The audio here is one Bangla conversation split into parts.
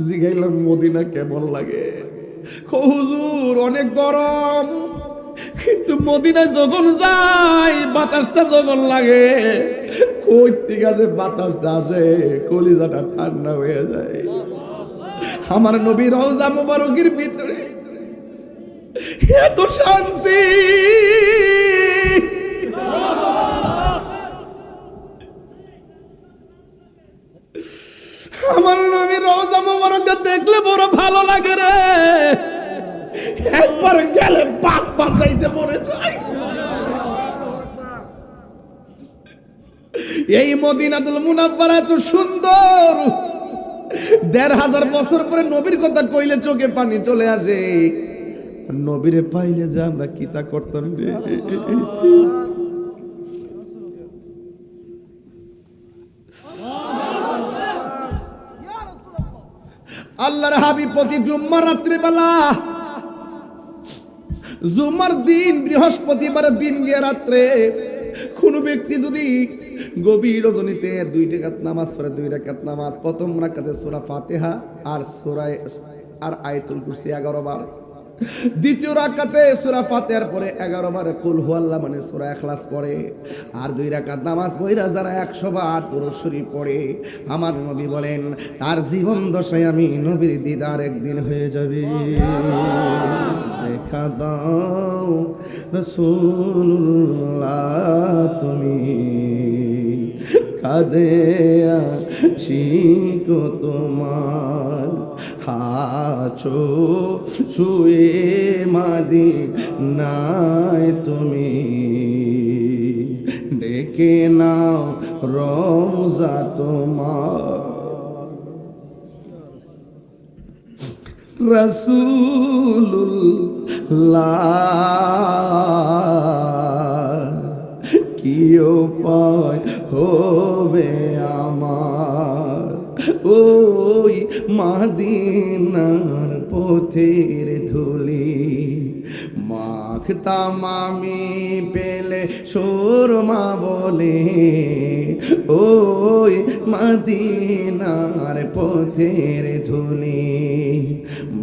জিগাইলাম মদিনা কেমন লাগে? হুজুর অনেক গরম, কিন্তু মদিনায় যখন যাই বাতাসটা যখন লাগে, কই থেকে যে বাতাসটা আসে কলিজাটা ঠান্ডা হয়ে যায়। আমার নবী রওজা মুবারকের ভিতরে এত শান্তি, আমার নবী রওজা মুবারকটা দেখলে বড় ভালো লাগে রে। একবার গেলে পাক পাচাইতে মরে যায়। এই মদিনাতুল মুনাওয়ারা এত সুন্দর, ১৫০০ বছর পরে নবীর কথা কইলে চোখে পানি চলে আসে। নবীরে পাইলে যে আমরা কিতা করতাম রে। আল্লাহর হাবিব প্রতি জুম্মার রাত্রিবেলা, জুম্মার দিন বৃহস্পতিবার দিন গিয়ে রাত্রে কোন ব্যক্তি যদি গভীর রজনীতে 2 রাকাত নামাজ পড়ে, 2 রাকাত নামাজ, প্রথম রাকাতে সূরা ফাতিহা আর আয়াতুল কুরসি 11 বার, দ্বিতীয় রাকাতে সূরা ফাতিহার পরে 11 বার কুল হুয়াল্লাহ মানে সূরা ইখলাস পড়ে, আর 2 রাকাত নামাজ পড়া যারা 100 বার দুরূদ শরীফ পড়ে, আমার নবী বলেন তার জীবন দশায় আমি নবীর দিদার একদিন হয়ে যাবে। দেখা দাও রাসূলুল্লাহ তুমি, কাঁদে আশিক তোমার, আছো শুয়ে মদিনায় তুমি, ডেকে নাও রওজা তোমার। রাসূলুল্লাহ কি উপায় হবে আমার, ওই মদিনার পথের ধুলি মাখতাম আমি পেলে সুরমা বলে, ওই মদিনার পথের ধুলি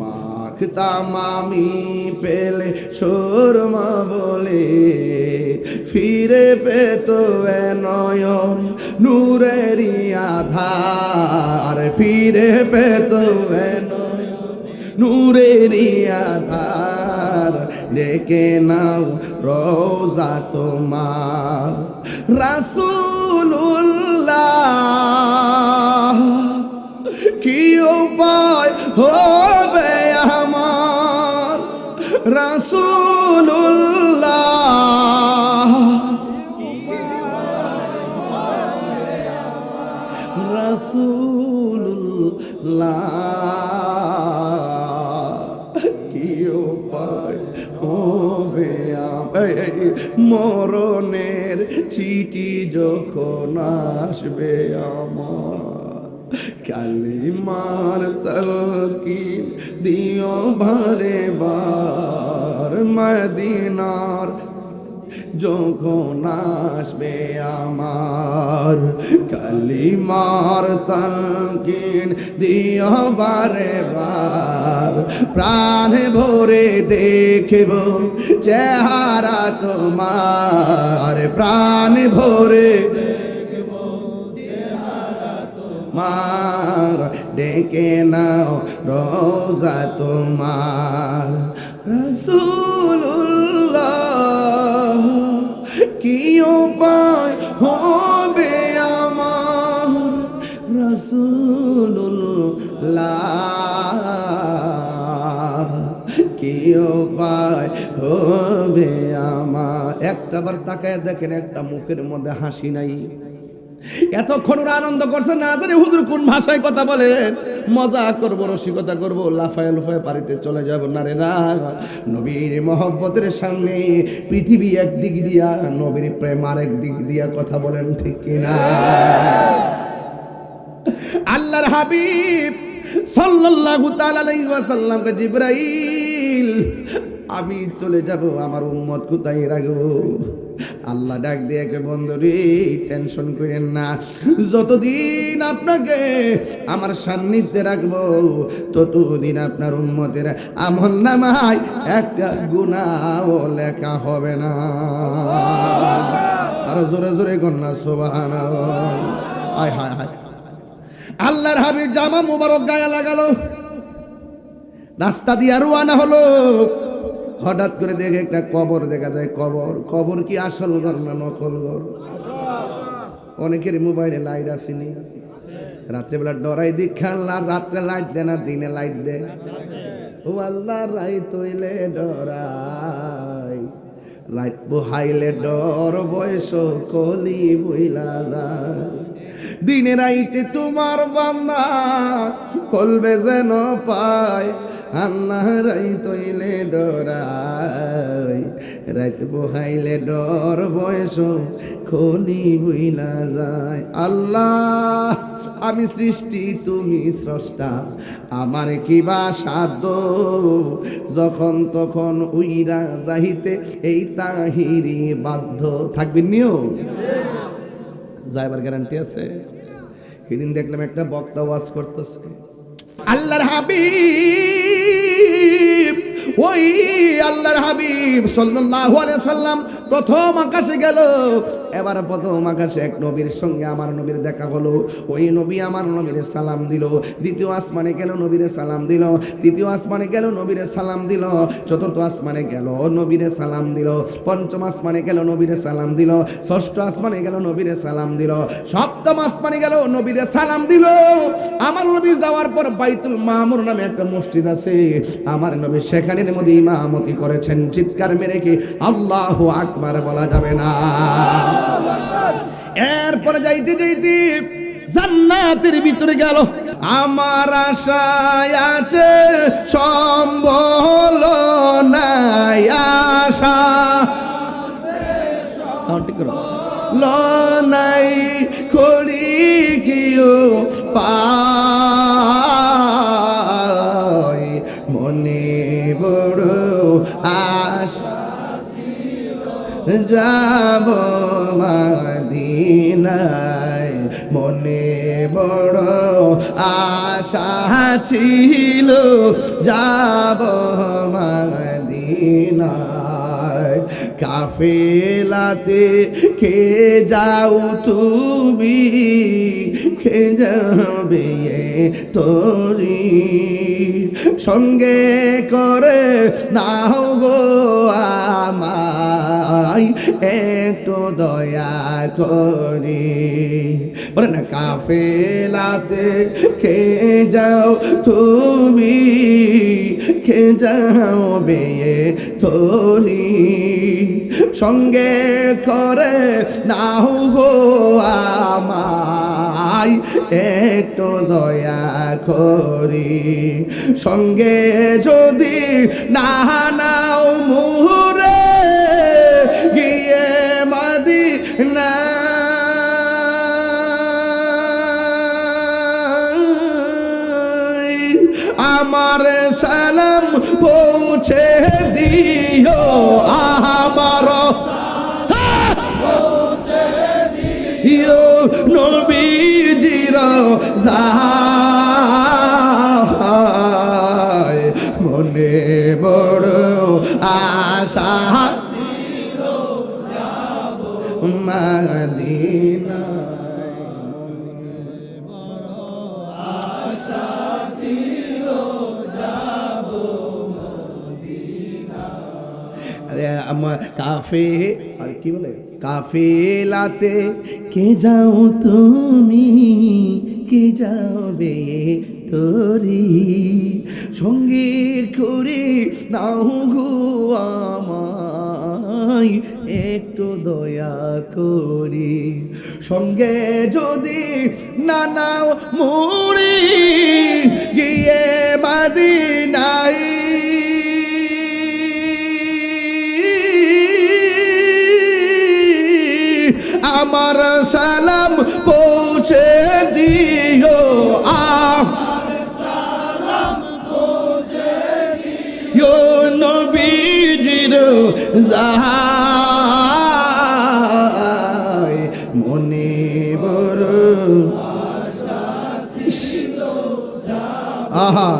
মাখতাম আমি পেলে সুরমা বলে, ফিরে পেত নয়ন নূরেরই আধার, ফিরে পেত নূরেরই আধার, ডেকে নাও রওজা তোমার। রাসূলুল্লাহ কি উপায় হবে আমার, রাসূলুল্লাহ রাসূলুল্লাহ কি উপায় হবে আমার, মরণের চিঠি যখন আসবে আমার, কালিমার তালকিন দিও বারে বার, মদিনার যখন আসবে আমার, কালিমার তালকিন দিও বারে বার, প্রাণ ভরে দেখব চেহারা তোমার, প্রাণ ভরে মার, ডেকে নাও রওজা তোমার। রাসূলুল্লাহ কি উপায় হবে আমার, রাসূলুল্লাহ কি উপায় হবে আমার। একটাবার তাকায় দেখেন একটা মুখের মধ্যে হাসি নাই। এতক্ষণ ওরা আনন্দ করছে না জানি হুজুর কোন ভাষায় কথা বলে, মজা করবো, রসিকতা করবো, লাফায় লাফায় বাড়িতে চলে যাব না রে না। নবীর মহব্বতের সামনে পৃথিবী একদিক দিয়া, নবীর প্রেম আরেক দিক দিয়া, কথা বলেন ঠিক কিনা? আল্লাহর হাবিব সাল্লাল্লাহু তাআলা আলাইহি ওয়াসাল্লামকে জিবরাইল আমি চলে যাব, আমার উম্মত কোথায় রাখবো? আল্লাহ ডাক দিয়ে কে বন্ধুরে টেনশন করেন না, যতদিন আপনাকে আমার সান্নিধ্যে রাখবো ততদিন আপনার উম্মতের আমল নামায় একটা গুনাহও লেখা হবে না। আর জোরে জোরে কন্যা সুবহানাল্লাহ। হায় হায় হায়, আল্লাহর হাবিব জামা মুবারক গায়ে লাগালো, রাস্তা দিয়ে রওনা হলো। হঠাৎ করে দেখে একটা কবর দেখা যায়। কবর, কবর কি আসল ঘর না নকল ঘর? অনেকের মোবাইলে লাইট আসেনি, রাত্রেবেলা ডরাই দীক্ষা রাত্রে লাইট দেয় না, দিনে লাইট দেয়। ও আল্লাহ রাইত হইলে ডরাই, লাইট বহাইলে ডর বয়স কলি বইলা যায়। দিনে রাইতে তোমার বান্দা কলবে যেন পায়, আল্লাহ রাইত হইলে ডরাই, রাইত বহাইলে ডর বয়স খনি বইলা যায়। আল্লাহ আমি সৃষ্টি তুমি স্রষ্টা, আমার কিবা সাধ্য, যখন তখন উইরা যাইতে এই তাহিরি বাধ্য। থাকবেন নিও, যাইবার গ্যারান্টি আছে? সেদিন দেখলাম একটা বক্তা ওয়াজ করতেছে, আল্লাহর হাবিব, ওই আল্লাহর হাবিব সাল্লাল্লাহু আলাইহি সাল্লাম প্রথম আকাশে গেল। এবার প্রথম আকাশে এক নবীর সঙ্গে আমার নবীর দেখা হলো। ওই নবী আমার নবীরে সালাম দিল। দ্বিতীয় আসমানে গেল, নবীরে সালাম দিল। তৃতীয় আসমানে গেল, নবীরে সালাম দিল। চতুর্থ আসমানে গেল, নবীরে সালাম দিল। পঞ্চম আসমানে গেল, নবীরে সালাম দিল। ষষ্ঠ আসমানে গেল, নবীরে সালাম দিল। সপ্তম আসমানে গেল, নবীরে সালাম দিল। আমার নবী যাওয়ার পর বাইতুল মামুর নামে একটা মসজিদ আছে, আমার নবী সেখানের মধ্যে ইমামতি করেছেন। চিৎকার মেরে কি আল্লাহু আকবার বলা যাবে না? এরপরে যাইতে যাইতে জান্নাতের ভিতরে গেল। আমার আশায় আছে সম্বল নাই, আশা সাউন্ড ঠিক করো, নাই করি কিও পাই, মনে বড় আশা যাব মদিনায়, মনে বড় আশা ছিল যাব মদিনায়। কাফেলাতে কে যাও তুমি, কে যাবে তোরি, সঙ্গে করে নাও গো আমায় একটু দয়া করি। বলে না কাফেলাতে কে যাও তুমি, কে যাও বে তোরি, সঙ্গে করে নাও গো আমায় একটু দয়া করি। সঙ্গে যদি না নাও মুরে গিয়ে মদিনা, আমার সালাম পৌঁছে দিও, আমার নবীজির যায়, মনে বড় আশা ছিল যাব মদিনা, মনে বড় আশা ছিল যাব মদিনা। আরে আমার কাফে আর কি বলে, কাফেলাতে কে যাও তুমি, কে যাবে তোরি, সঙ্গে করে নাও গো আমায় একটু দয়া করি। সঙ্গে যদি না নাও মুড়ি গিয়ে মদিনায়, আমার সালাম পৌঁছে দিও, আমার সালাম পৌঁছে দিও নবীজির যায়, আহা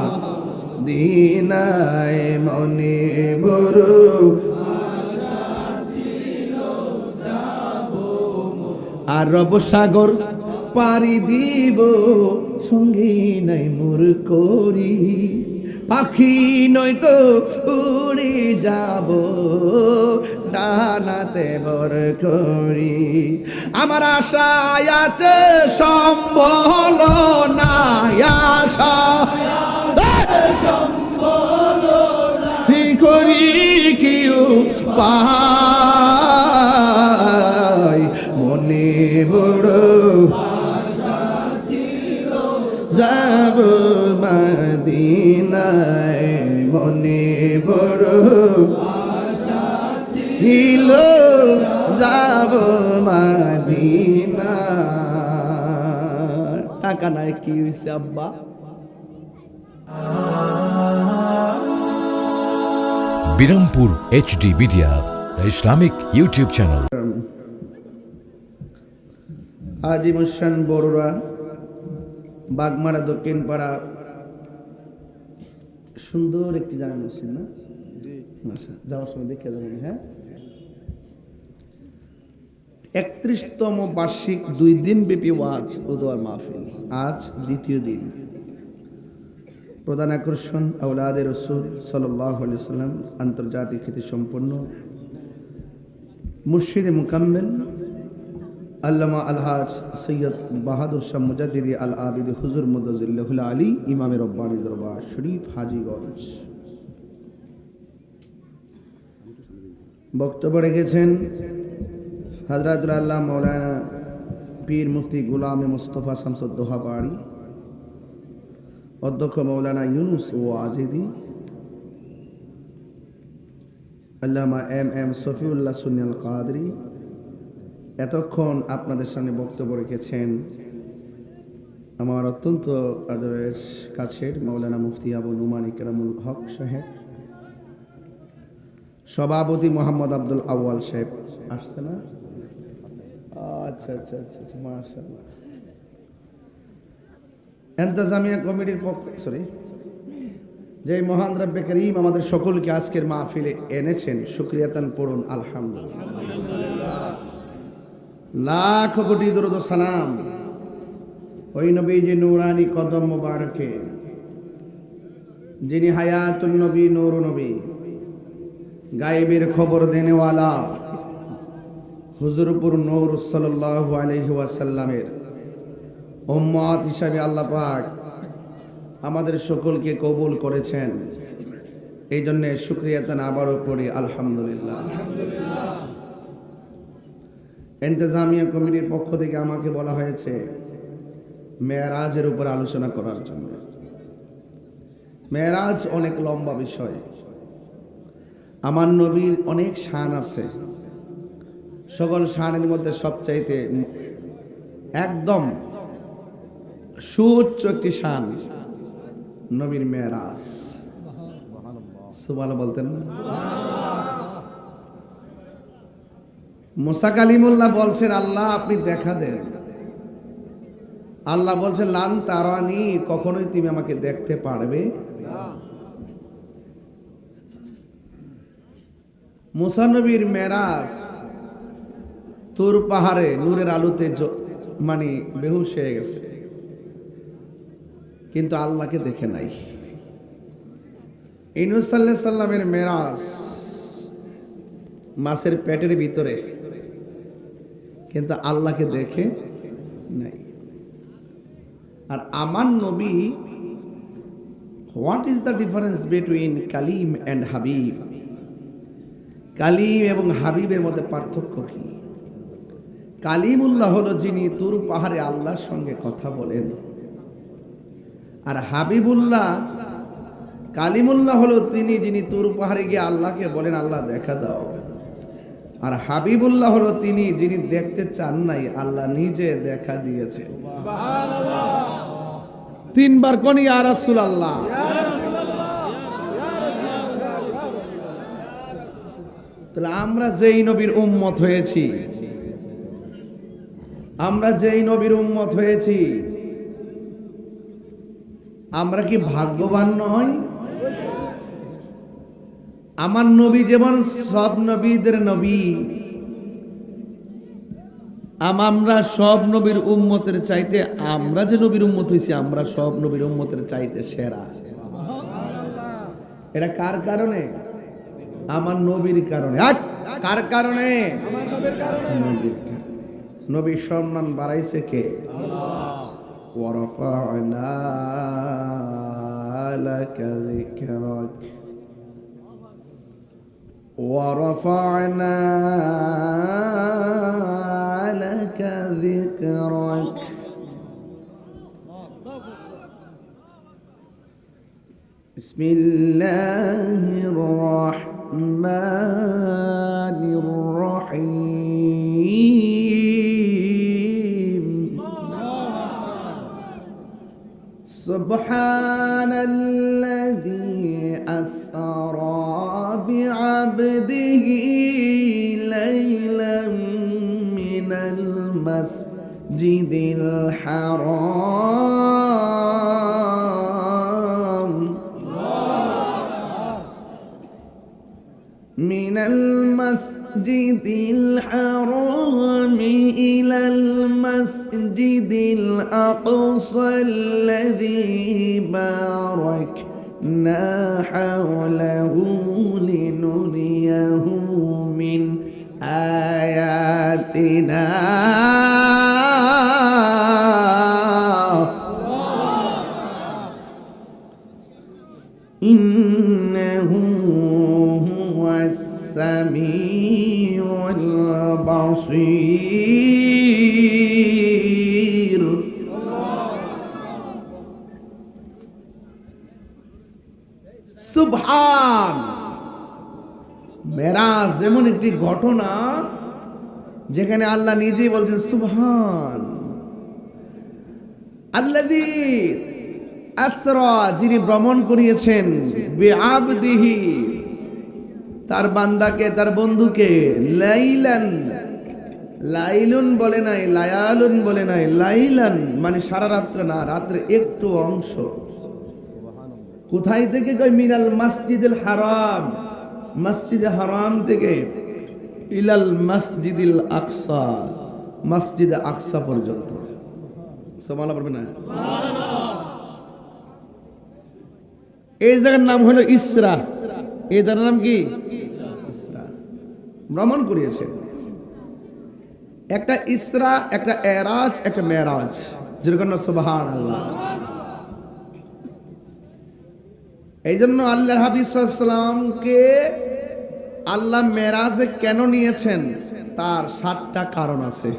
দিনায় মনে বড় আর রব সাগর পারি দিব সঙ্গী নাই মোর করি পাখি নয়তো উড়ে যাব ডানাতে ভর করি আমার আশায় আছে সম্বল নাই আশা করি কেউ পাই মনে বড় যাব মদিনায় মনে বড় হিল যাব মদিনা টাকা নাই কি হইছে আব্বা Birampur HD media the Islamic YouTube channel আজিমুসান বড়রা বাগমারা দক্ষিণ পাড়া সুন্দর একটি জামে মসজিদ না যাওয়ার সময় দেখে যাবেন হ্যাঁ 31তম বার্ষিক 2 দিন ব্যাপী ওয়াজ ও দোয়ার মাহফিল আজ দ্বিতীয় দিন প্রধান আকর্ষণ আওলাদে রাসূল সাল্লাল্লাহু আলাইহি ওয়াসাল্লাম আন্তর্জাতিক খ্যাতি সম্পন্ন মুর্শিদে মুকাম্মেল আল্লামা আলহাজ সৈয়দ বাহাদুর শাহ মুজাদ্দিদি আল আবিদ হুজুর মুদাজিল্লাহুল আলী ইমামে রব্বানী দরবার শরীফ হাজীগঞ্জ বক্তব্য রেখেছেন হযরতুল আল্লাহ মাওলানা পীর মুফতি গোলামে মুস্তাফা শামসুদ্দোহা পাহাড়ী অধ্যক্ষ মাওলানা ইউনুস ওয়াজিদি আল্লামা এম সফিউল্লাহ সুন্নাল কাদরি এতক্ষণ আপনাদের সামনে বক্তব্য রেখেছেন আমার অত্যন্ত আদরের কাছের মাওলানা মুফতি আবু নুমান ইকরামুল হক সাহেব সভাপতি মোহাম্মদ আব্দুল আউয়াল সাহেব আসছে না আচ্ছা আচ্ছা আচ্ছা মাশাআল্লাহ ইন্তেজামিয়া কমিটির পক্ষ যে মহান রব্বে করিম আমাদের সকলকে আজকের মাহফিলে এনেছেন শুকরিয়াতান পড়ুন আলহামদুলিল্লাহ লাখ কোটি দরুদ ও সালাম ওই নবীজি নূরানি কদম মুবারকে যিনি হায়াতুন নবী নূর নবী গায়েবের খবর দেনেওয়ালা হুজুরপুর নূর সাল্লাল্লাহু আলাইহি ওয়াসাল্লামের উম্মত হিসাবে আল্লাহ পাক আমাদের সকলকে কবুল করেছেন এই জন্য শুকরিয়াতান আবারও পড়ি আলহামদুলিল্লাহ ইন্তেজামিয়া কমিটির পক্ষ থেকে আমাকে বলা হয়েছে মেরাজের উপর আলোচনা করার জন্য মেরাজ অনেক লম্বা বিষয় আমার নবীর অনেক শান আছে সকল শানের মধ্যে সবচাইতে একদম সুউচ্চ একটি শান নবীর মেরাজ সুবহানাল্লাহ বলতেন না মুসা কালিমুল্লাহ বলছেন আল্লাহ আপনি দেখা দেন আল্লাহ বলছেন লান তারানি কখনোই তুমি আমাকে দেখতে পারবে না মুসা নবীর মেরাজ তুর পাহাড়ে নূরের আলোতে মানে বেহুশ হয়ে গেছে কিন্তু আল্লাহকে দেখে নাই ইউনূস সাল্লাল্লাহু আলাইহি সাল্লামের মেরাজ মাছের পেটের ভিতরে কিন্তু আল্লাহকে দেখে নাই আর আমার নবী what is the difference between কালিম এন্ড হাবিব কালিম এবং হাবিবের মধ্যে পার্থক্য কি কালিমুল্লাহ হলো যিনি তুর পাহাড়ে আল্লাহর সঙ্গে কথা বলেন আর হাবিবুল্লাহ কালিমুল্লাহ হলো তিনি যিনি তুর পাহাড়ে গিয়ে আল্লাহকে বলেন আল্লাহ দেখা দাও আর হাবিবুল্লাহ হলো তিনি যিনি দেখতে চান নাই আল্লাহ নিজে দেখা দিয়েছে সুবহানাল্লাহ তিনবার কোন ইয়া রাসূলুল্লাহ তাহলে আমরা যেই নবীর উম্মত হয়েছি আমরা কি ভাগ্যবান নয়? আমার নবী যেমন সব নবীদের নবী, আমরা সব নবীর উম্মতের চাইতে, আমরা যে নবীর উম্মত হইছি, আমরা সব নবীর উম্মতের চাইতে সেরা। এটা কার কারণে? আমার নবীর কারণে। কার কারণে? আমার নবীর কারণে। নবীর সম্মান বাড়াইছে কে? আল্লাহ। ওয়ারাফা'না লাকা যিকরাক ওয়ারাফা'না লাকা যিকরাক। বিসমিল্লাহির রাহমানির রাহিম। সুবহানাল্লাযী আসরা বি'আবদিহি লাইলাম মিনাল মাসজিদিল হারাম من المسجد الحرام إلى المسجد الأقصى الذي باركنا حوله لنريه من آياتنا إنه السميع البصير। সুবহান। মেরাজ এমন একটি ঘটনা যেখানে আল্লাহ নিজেই বলছেন সুবহান। আল্লাযী আসরা, যিনি ভ্রমণ করিয়েছেন, বিআবদিহি, তার বান্দাকে, তার বন্ধুকে, লাইলান, লাইলুন বলে নাই, লায়ালুন বলে নাই, লাইলান মানে সারা রাত্র না, রাত্রে একটু অংশ। কোথায় থেকে? কই মিনাল মসজিদুল হারাম, মসজিদে হারাম থেকে, ইলাল মসজিদিল আকসা, মসজিদে আকসা পর্যন্ত। সুবহানাল্লাহ পড়বে না? এই জায়গার নাম হলো ইসরা। এই জায়গার নাম কি? ইসরা। ভ্রমণ করিয়েছেন। একটা ইসরা, একটা এরাজ, একটা মেরাজ। যেরকম সুবহানাল্লাহ। এই জন্য আল্লাহর হাবিব সাল্লাল্লাহু আলাইহি ওয়াসাল্লামকে আল্লাহ মেরাজে কেন নিয়েছেন? তার 7টা কারণ আছে।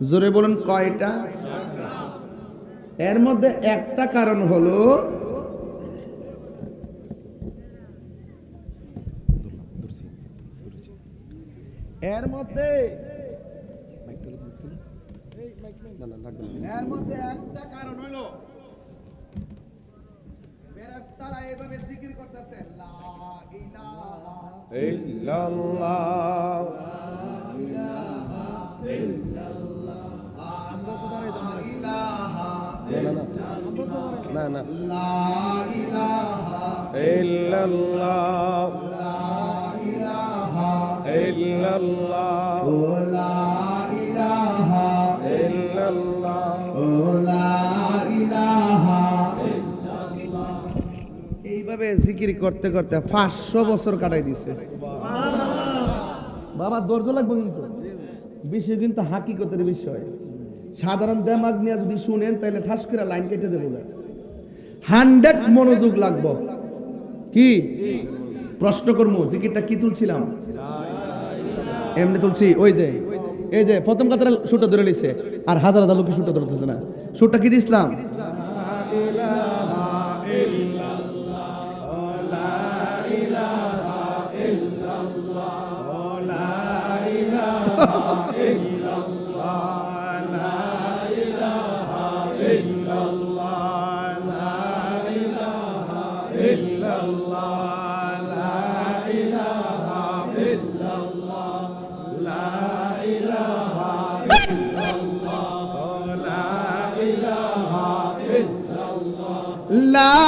জোরে বলুন, কয়টা? এর মধ্যে একটা কারণ হলো একটা কারণ হলো ফেরেশতারা এইভাবে জিকির করতেছে, লা ইলাহা ইল্লাল্লাহ, লা ইলাহা ইল্লাল্লাহ, আমরা কোথায় যাব? ইলাহা না না, লা ইলাহা ইল্লাল্লাহ, লা ইলাহা ইল্লাল্লাহ, লা ইলাহা ইল্লাল্লাহ, লা ইলাহা। এইভাবে জিকির করতে করতে 500 বছর কাটাই দিছে। বাবা ধৈর্য লাগবে কিন্তু, বিষয় কিন্তু হাকিকতের বিষয়। সাধারণ দেমাগ নিয়ে যদি শুনেন তাহলে ঠাস করে লাইন কেটে দেবো। 100 মনোযোগ লাগবে। কি প্রশ্ন করবো? জিকিরটা কি তুলছিলাম? এমনি তুলছি। ওই যে এই যে প্রথম কথাটা সুরটা ধরে লিছে, আর হাজার হাজার লোকে সুরটা ধরতেছে না। সুরটা কি দিছিলাম? লা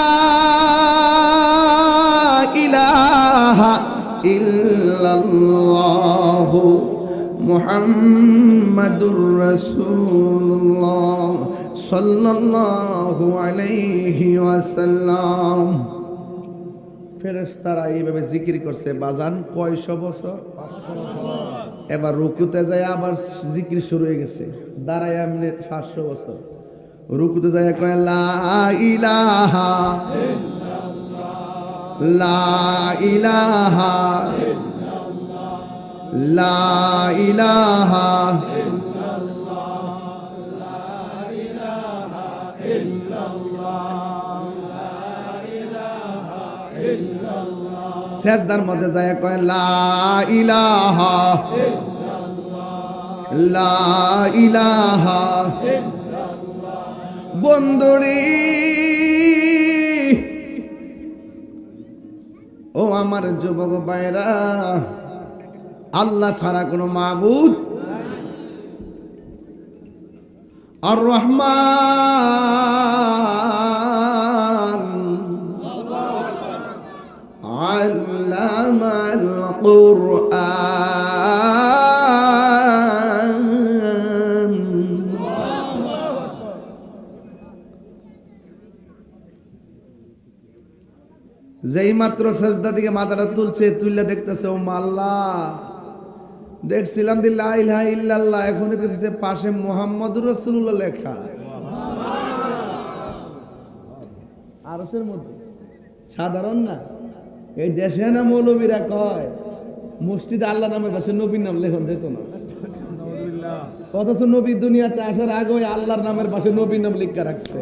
ইলাহা ইল্লাল্লাহু মুহাম্মাদুর রাসূলুল্লাহ সাল্লাল্লাহু আলাইহি ওয়াসাল্লাম। ফেরেশতারা এইভাবে জিকির করছে বাজান কয়শো বছর? এবার রুকুতে যায় আবার জিকির শুরু হয়ে গেছে, দাঁড়ায় এমনি 700 বছর। রুকুতে যায় কয় লা ইলাহা লা ইলাহা লা ইলাহা সেজদার মধ্যে যায় কয় লা ইলাহা লা ইলাহা। বন্ধুরে ও আমার যুবক ভাইরা, আল্লাহ ছাড়া কোনো মাবুদ আর রহমান আল্লামাল কুরআন। যেই মাত্র সেজদা দিকে মাথাটা তুলছে, তুললে দেখতেছে ও আল্লাহ, দেখছিলাম যে লা ইলাহা ইল্লাল্লাহ, এখন দেখতেছে পাশে মুহাম্মাদুর রাসূলুল্লাহ লেখা আরশের মধ্যে। সাধারণ না, এই দেশে না মৌলবীরা কয় মসজিদে আল্লাহ নামের পাশে নবীর নাম লেখন যেত না, অথচ নবী দুনিয়াতে আসার আগে আল্লাহর নামের পাশে নবীর নাম লিখা রাখছে।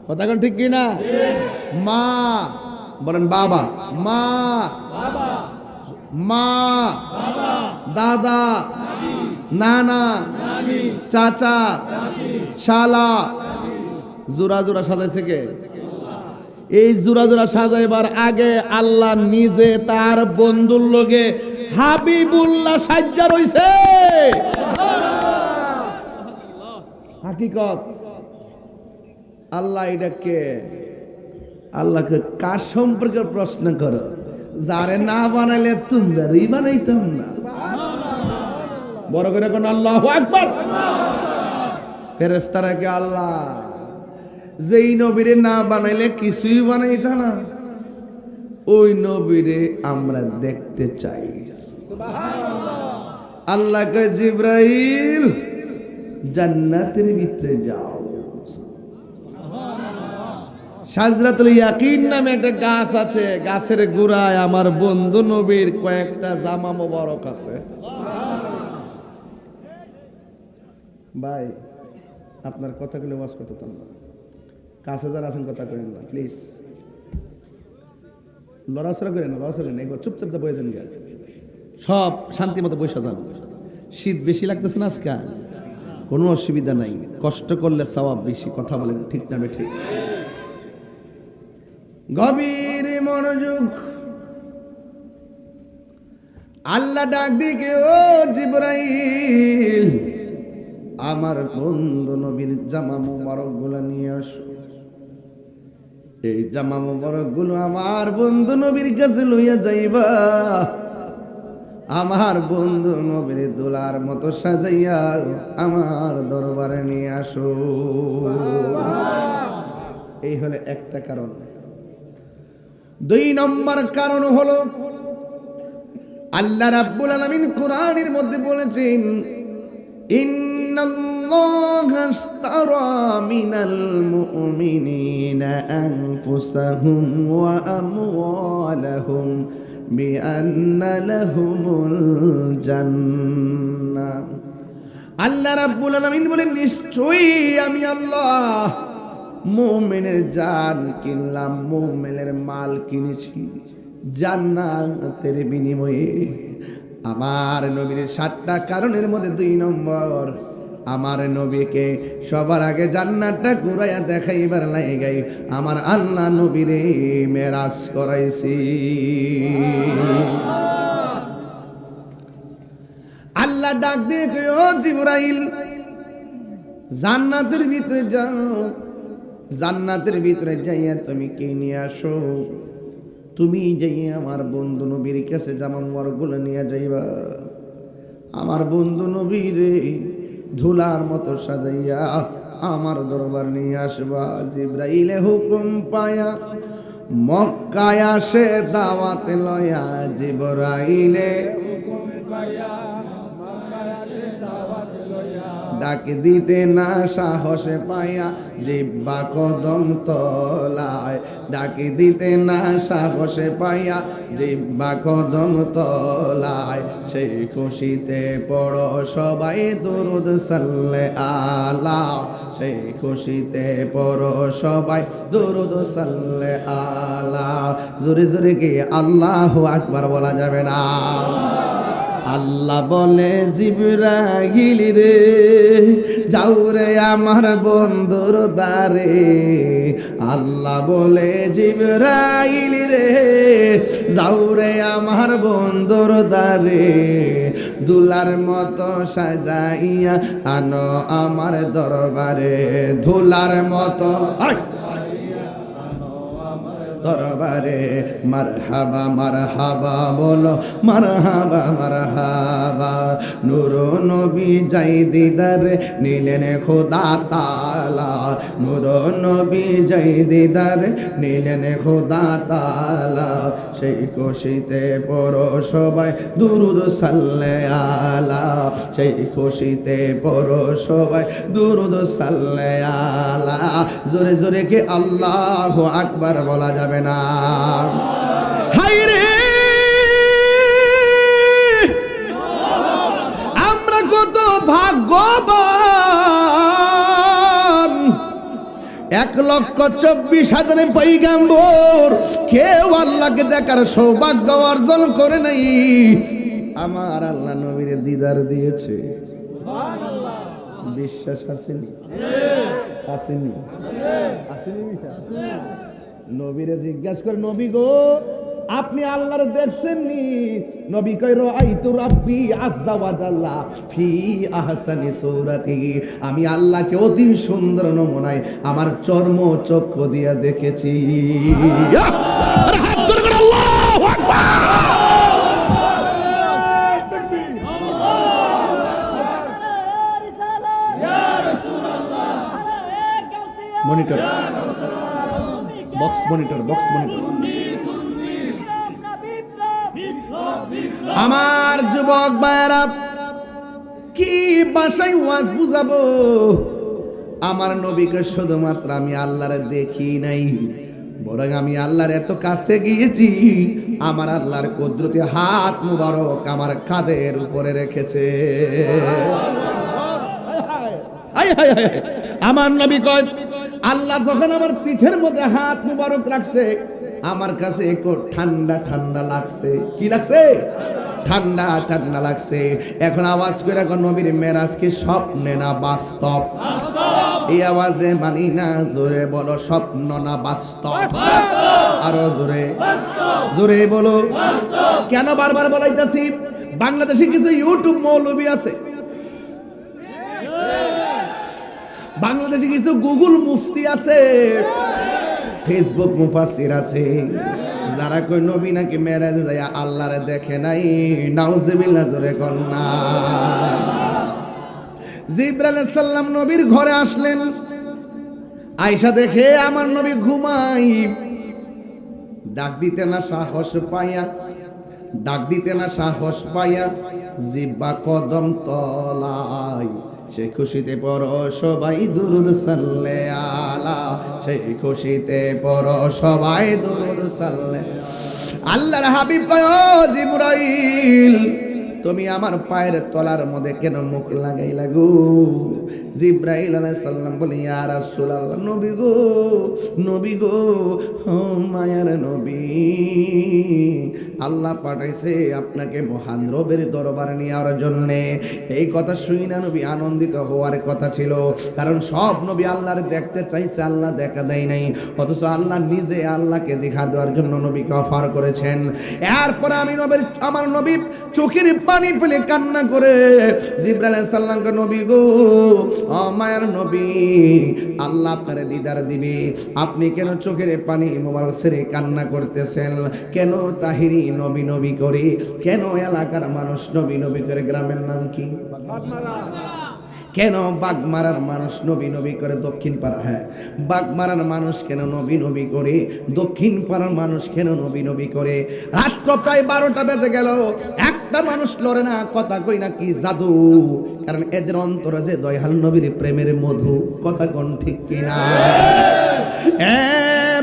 কথা কোন ঠিক কিনা? মা বলেন বাবা, মা মা, দাদা, নানা, চাচা, শালা, জোড়া জোড়া সাজাইছে কে? এই জোড়া জোড়া সাজাইবার আগে আল্লাহ নিজে তার বন্ধুর লগে হাবিবুল্লাহ সাজ্জা রইছে। হাকিকত আল্লাহ এটাকে আল্লাহকে কার সম্পর্কে প্রশ্ন করো? যারে না বানাইলে তোমরাই বানাইতাম না। বড় করে কোন আল্লাহু আকবার। ফেরেশতারা কে আল্লাহ যেই নবীরে না বানাইলে কিছুই বানাইতা না, ওই নবীরে আমরা দেখতে চাই। আল্লাহ কয় জিবরাইল জান্নাতের ভিতরে যাও। শাজরাতুল ইয়াকিন নামে একটা গাছ আছে, গাছের গোড়ায় আমার বন্ধু নবীর কয়েকটা জামা মোবারক আছে। ভাই আপনার কথাগুলো ওয়াজ করতাম না, কাছে যারা আছেন কথা করেন না প্লিজ, লড়াচড়া করেন না, লড়াচড়া করেন না, একবার চুপচাপ বয়ে যান, সব শান্তি মতো বসে যান। শীত বেশি লাগতেছে না আজকে, কোনো অসুবিধা নাই, কষ্ট করলে সওয়াব বেশি। কথা বলেন ঠিক না ঠিক? গভীর মনোযোগ। আল্লাহ ডাক দিকে ও জিবরাইল, আমার বন্ধু নবীর জামা মুবারক গুলা নিয়ে আসো। এই জামা মুবারক গুলো আমার বন্ধু নবীর কাছে লইয়া যাইবা, আমার বন্ধু নবীর দোলার মতো সাজাইয়া আমার দরবারে নিয়ে আসো। এই হলো একটা কারণ। 2 নম্বর কারণ হলো আল্লাহ রাব্বুল আলামিন কোরআনের মধ্যে বলেছেন, ইন্নাল্লাহা আশতারা মিনাল মুমিনিনা আনফুসাহুম ওয়া আমওয়ালাহুম বিআন্না লাহুমুল জান্নাহ। আল্লাহ রাব্বুল আলামিন বলেন, নিশ্চয়ই আমি আল্লাহ মুমিনের জান কিনলাম, মুমিনের মাল কিনেছি জান্নাতের বিনিময়ে। আমার নবীর 7টা কারণের মধ্যে 2 নম্বর, আমার নবীকে সবার আগে জান্নাতটা ঘুরাইয়া দেখাইবার লাগাই আমার আল্লাহ নবীরে মেরাজ করাইছি। আল্লাহ ডাক দিয়ে ও জিবরাইল জান্নাতের ভিতরে যাও, জান্নাতের ভিতরে যাইয়া তুমি কি নিয়ে আসো? তুমি যাইয়া আমার বন্ধু নবীর কাছে জামা মোবারকগুলো নিয়ে যাইবা। আমার বন্ধু নবীরে ধুলার মতো সাজাইয়া আমার দরবার নিয়ে আসবা। জিবরাইলে হুকুম পায়া মক্কায় আসে দাওয়াত লয়া। জিবরাইলে ডাক দিতে না সাহসে পায়া জিব্বা কদম তলায়। ডাক দিতে না সাহসে পায়া জিব্বা কদম তলায়। সেই খুশিতে পড়ো সবাই দুরুদ সাল্লে আলা। সেই খুশিতে পড়ো সবাই দুরুদ সাল্লে আলা। জোরে জোরে কি আল্লাহু আকবার বলা যাবে না? আল্লাহ বলে জিবরাইল রে যাও রে আমার বন্ধুর দ্বারে। আল্লাহ বলে জিবরাইল রে যাও রে আমার বন্ধুর দ্বারে। দুলার মতো সাজাইয়া আনো আমার দরবারে। ধুলার মতো দরবারে। মারহাবা মারহাবা বলো মারহাবা মারহাবা। নূর নবী যাই দিদারে নিলেন খোদা তাআলা। নূর নবী যাই দিদারে নিলেন খোদা তাআলা। সেই খুশিতে পড়ো সবাই দুরুদ সাল্লে আলা। সেই খুশিতে পড়ো সবাই দুরুদ সাল্লে আলা। জোরে জোরে কি আল্লাহু আকবার বলা যাবে না? হায়রে আমরা কত ভাগ্যবান। 1,24,000 পয়গম্বর কেউ আল্লাহকে দেখার সৌভাগ্য অর্জন করে নাই। আমার আল্লাহ নবীর দিদার দিয়েছে। বিশ্বাস আসেনি? আসেনি? আসেনি? নবীরে জিজ্ঞাসা করে নবী গো আপনি আল্লাহর দেখছেন নি? নবী কই রাআইতু রাব্বি আযজা ওয়া জাল্লা ফি আহসানি সূরাতিহি। আমি আল্লাহকে অতি সুন্দর নমুনায় আমার চর্ম চক্ষু দিয়ে দেখেছি। হাত ধরে আল্লাহু আকবার। Monitor box monitor box monitor. আমার যুবক ভাইরা কি ভাষায় ওয়াজ বুঝাবো? আমার নবীকে শুধুমাত্র আমি আল্লাহরে দেখি নাই, বরং আমি আল্লাহর এত কাছে গিয়েছি। আমার আল্লাহর কুদরতি হাত মুবারক আমার কাঁধের উপরে রেখেছে। আমার নবী কয় আল্লাহ যখন আমার পিঠের মধ্যে হাত মুবারক রাখছে আমার কাছে একটু ঠান্ডা ঠান্ডা লাগছে। কি লাগছে? ঠান্ডা ঠান্ডা লাগছে। এখন আওয়াজ করে নবীর মেরাজ কি স্বপ্নে না বাস্তব? এই আওয়াজে মানি না, জোরে বলো স্বপ্ন না বাস্তব? আরো জোরে জোরে বলো। কেন বারবার বলাইতাছি? বাংলাদেশে কিছু ইউটিউব মৌলবী আছে, বাংলাদেশে কিছু গুগল মুফতি আছে, ফেসবুক মুফাসসির আছে, যারা কই নবী নাকি মেরাজে যায় আল্লাহরে দেখে নাই। নাউজুবিল্লাহ, জোরে কোন না। জিবরাইল আলাইহিস সালাম নবীর ঘরে আসলেন। আয়েশা দেখে আমার নবী ঘুমাই। ডাক দিতে না সাহস পাইয়া, ডাক দিতে না সাহস পাইয়া জিব্বা কদম তলায়। সেই খুশিতে পড়ো সবাই দুরুদ সাল্লে আলা। সেই খুশিতে পড়ো সবাই দুরুদ সাল্লে। আল্লাহর হাবিব কয় ও জিবরাইল তুমি আমার পায়ের তলার মধ্যে কেন মুখ লাগাইলা গো? জিবরাইল আলাইহিস সালাম বলে ইয়া রাসূলুল্লাহ, নবী গো নবী গো, ও মায়ার নবী, আল্লাহ পাঠাইছে আপনাকে মহান রবের দরবারে নেওয়ার জন্য। এই কথা শুই না নবী আনন্দিত হওয়ার কথা ছিল, কারণ সব নবী আল্লাহর দেখতে চাইছে, আল্লাহ দেখা দেয় নাই। অথচ আল্লাহ নিজে আল্লাহকে দেখা দেওয়ার জন্য নবীকে অফার করেছেন। এরপর আমি নবীর আমার নবী চোখের পানি ফেলে কান্না করে জিবরাইল আলাইহিস সালামকে, নবী গো, ও মায়ের নবী, আল্লাহ আপনারে দিদার দিবে, আপনি কেন চোখের পানি মোবারক ছেড়ে কান্না করতেছেন? কেন তাহিরি নবী নবী করে? কেন এলাকার মানুষ নবী নবী করে? গ্রামের নাম কি? কেন বাগমারার মানুষ নবী নবী করে? দক্ষিণ পাড়া, হ্যাঁ, বাগমারার মানুষ কেন নবী নবী করে? দক্ষিণ পাড়ার মানুষ কেন নবী নবী করে? রাষ্ট্র প্রায় 12টা বেজে গেল, একটা মানুষ লড়ে না, কথা কই না কি জাদু? কারণ এদের অন্তরে যে দয়াল নবীর প্রেমের মধু, কথা কোন ঠিক কিনা?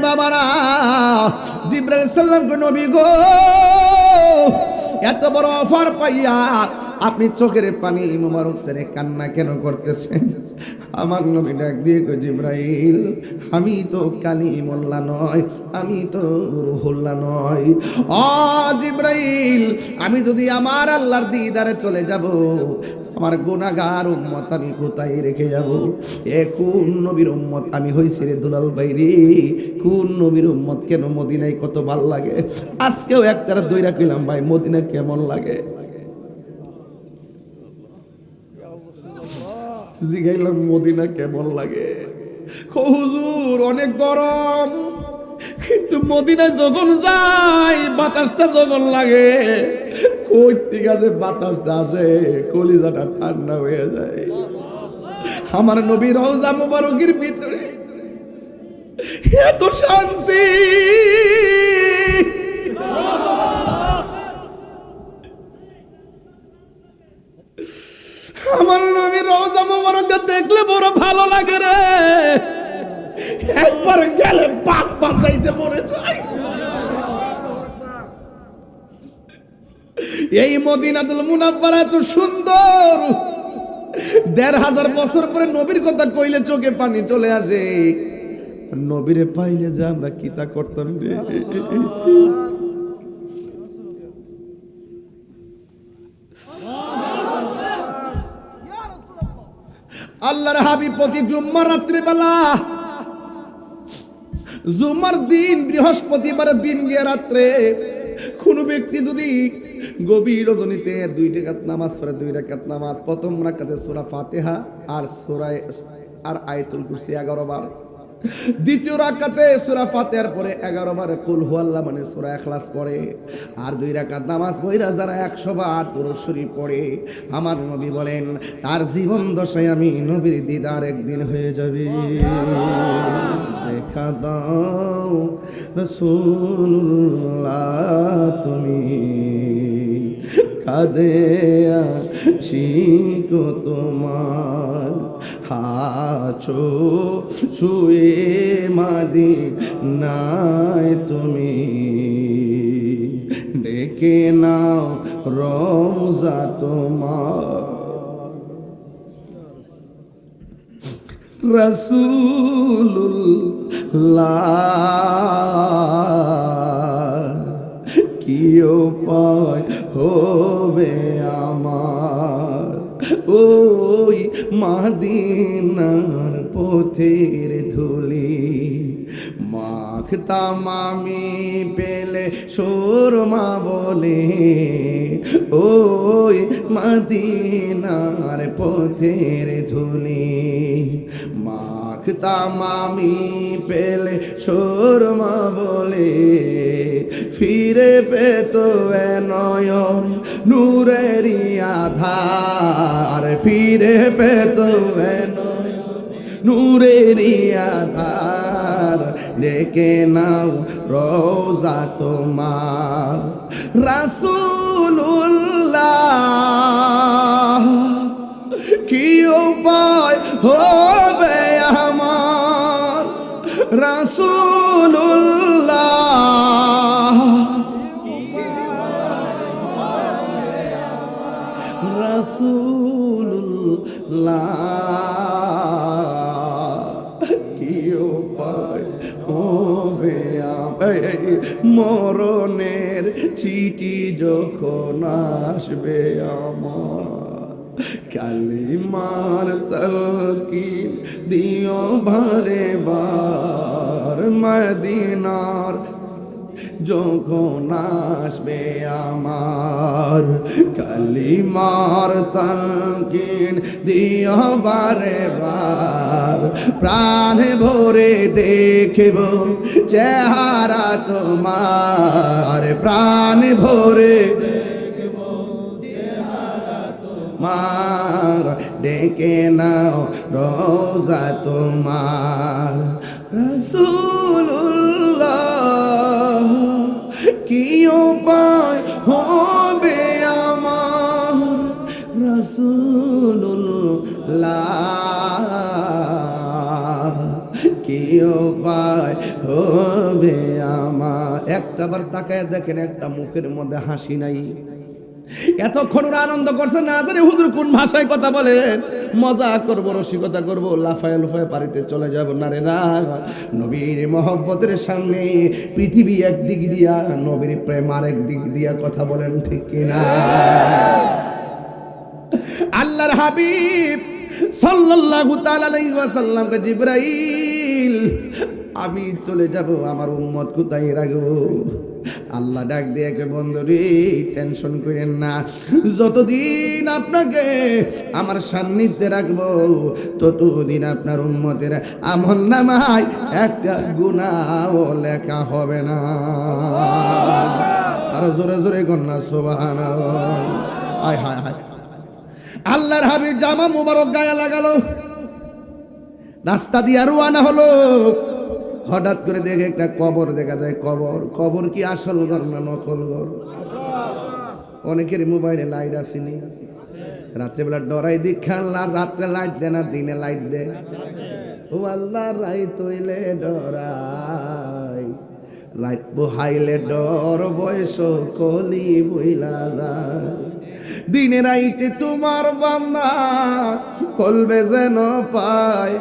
বাবারা, জিবরাইল আলাইহিস সালামকে, নবী গো, এত বড় অফার পাইয়া আপনি চোখের পানি মোবারক ছেড়ে কান্না কেন করতেছেন? আমার নবী ডাক দিয়ে কই, জিবরাইল, আমি তো কালিমুল্লাহ নয়, আমি তো রুহুল্লাহ নয়। ও জিবরাইল, আমি যদি আমার আল্লাহর দিদারে চলে যাব, আমার গুনাহগার উম্মত আমি কোথায় রেখে যাব? এ কোন নবীর উম্মত আমি হইছি রে দুলাল ভাই রে? কোন নবীর উম্মত? কেন মদিনায় কত ভাল লাগে। আজকেও একটারা দইরা কইলাম, ভাই মদিনা কেমন লাগে? জিগাইলাম মদিনা কেমন লাগে? হুজুর অনেক গরম, কিন্তু মদিনায় যখন যাই বাতাসটা যখন লাগে, কই থেকে যে বাতাসটা আসে, কলিজাটা ঠান্ডা হয়ে যায়। আমার নবী রওজা মুবারকের ভিতরে এত শান্তি, আমার নবী রওজা মুবারকটা দেখলে বড় ভালো লাগে রে। একবার গেলে পাক বাঁচাইতে মরে যায়। এই মদিনাতুল মুনাওয়ারা এত সুন্দর, ১৫০০ বছর পরে নবীর কথা কইলে চোখে পানি চলে আসে। নবীরে পাইলে যে আমরা কিতা করতাম রে। আল্লাহর হাবিব প্রতি জুম্মার রাত্রিবেলা, জুম্মার দিন, বৃহস্পতিবার দিন গিয়ে রাত্রে কোন ব্যক্তি যদি গভীর রজনীতে 2 রাকাত নামাজ পড়ে, 2 রাকাত নামাজ, প্রথম রাকাতে সূরা ফাতিহা আর আয়াতুল কুরসি 11 বার, দ্বিতীয় রাকাতে সূরা ফাতিহার পরে 11 বার কুল হুয়াল্লাহ মানে সূরা ইখলাস পড়ে, আর 2 রাকাত নামাজ পড়া যারা 100 বার দুরূদ শরীফ পড়ে, আমার নবী বলেন তার জীবন দশায় আমি নবীর দিদার একদিন হয়ে যাবে। দেখা দাও রাসূলুল্লাহ তুমি, কাঁদে আশিক তোমার, আছো শুয়ে মদিনায় তুমি, ডেকে নাও রওজা তোমার। রাসূলুল্লাহ কি উপায় হবে আমার, ওই মদিনার পথের ধুলি মাখতাম আমি পেলে সুরমা বলে, ওই মদিনার পথের ধুলি মাখতাম আমি পেলে সুরমা বলে, ফিরে পেত নয়ন নূরেরই আধার, ফিরে পেত নূরেরই আধার, ডেকে নাও রওজা তোমার। রাসূলুল্লাহ কি উপায় হবে আমার, রাসূলুল্লাহ রাসূলুল্লাহ কি উপায় হবে আমার, মরণের চিঠি যখন আসবে আমার, কালিমার তালকিন দিও বারে বার, মদিনার যখন আসবে আমার কালিমার তালকিন দিও বারে বার প্রাণ ভরে দেখব চেহারা তোমার প্রাণ ভরে মার ডেকে নাও রোজা তোমার রাসূলুল্লাহ কি উপায় হবে আমার রাসূলুল্লাহ কি উপায় হবে আমার একটাবার তাকায় দেখেন একটা মুখের মধ্যে হাসি নাই এতক্ষণ ওরা আনন্দ করছে না জানি হুজুর কোন ভাষায় কথা বলে মজা করবো রসিকতা করবো লাফায় লাফায় বাড়িতে চলে যাব না রে না নবীর মহব্বতের সামনে পৃথিবী একদিক দিয়া নবীর প্রেম আরেক দিক দিয়া কথা বলেন ঠিক কিনা আল্লাহর হাবিব সাল্লাল্লাহু তাআলা আলাইহি ওয়াসাল্লামকে জিবরাইল আমি চলে যাব আমার উম্মত কোথায় রাখবো আল্লাহ ডাক দিয়ে কে বন্ধুরে টেনশন করেন না যতদিন আপনাকে আমার সান্নিধ্যে রাখবো ততদিন আপনার উম্মতের আমল নামায় একটা গুনাহও লেখা হবে না আর জোরে জোরে কন্যা সুবহানাল্লাহ হায় হায় হায় আল্লাহর হাবিব জামা মুবারক গায়ে লাগালো রাস্তা দিয়ে রওনা হলো হঠাৎ করে দেখে একটা কবর দেখা যায় কবর কবর কি আসল ঘর না নকল ঘর অনেকের মোবাইলে লাইট আসেনি রাত্রেবেলা ডরাই দীক্ষা রাত্রে লাইট দেয় না দিনে লাইট দেয় ও আল্লাহ রাইত হইলে ডরাই লাইট বহাইলে ডর বয়স কলি বইলা যায় দিনে রাইতে তোমার বান্দা কলবে যেন পায়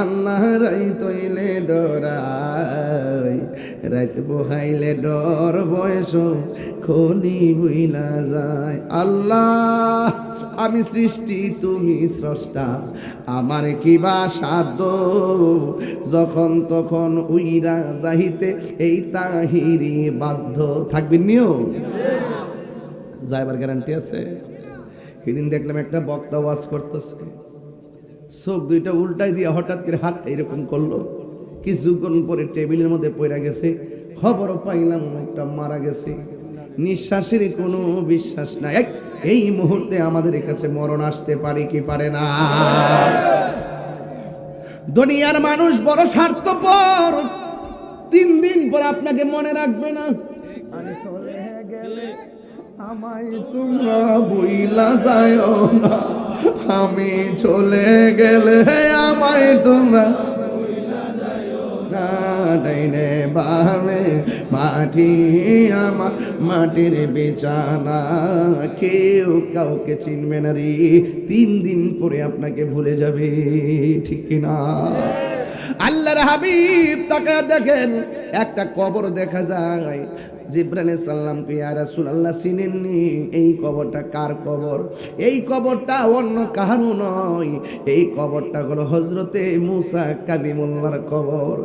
আল্লাহ রাইত হইলে ডরাই রাইত বহাইলে ডর বয়স খনি বইলা যায় আল্লাহ আমি সৃষ্টি তুমি স্রষ্টা আমার কিবা সাধ্য যখন তখন উইরা যাইতে এই তাহিরি বাধ্য থাকবেন নিও যাইবার গ্যারান্টি আছে সেদিন দেখলাম একটা বক্তা ওয়াজ করতেছে চোখ দুইটা উল্টাই দিয়ে হঠাৎ করে হাত এইরকম করলো কিছুক্ষণ পরে টেবিলের মধ্যে পড়ে গেছে খবরও পাইলাম একটা মারা গেছে নিঃশ্বাসের কোনো বিশ্বাস নাই এই মুহূর্তে আমাদের কাছে মরণ আসতে পারে কি পারে না দুনিয়ার মানুষ বড় স্বার্থপর 3 দিন পর আপনাকে মনে রাখবে না আমি চলে গেলে আমায় তোমরা বইলা যায়ও না আমি চলে গেলে আমায় তোমরা বইলা যায়ও না ডাইনে বামে মাটি আমার মাটির বিছানা কেউ কাউকে চিনবে না রে 3 দিন পরে আপনাকে ভুলে যাবে ঠিক কিনা আল্লাহর হাবিব তাকে দেখেন একটা কবর দেখা যায় জিবরাইল আলাইহিস সালামকে ইয়া রাসূলুল্লাহ চিনেননি এই কবরটা কার কবর এই কবরটা অন্য কারো নয় এই কবরটা হলো হযরতে মুসা কালিমুল্লাহর কবর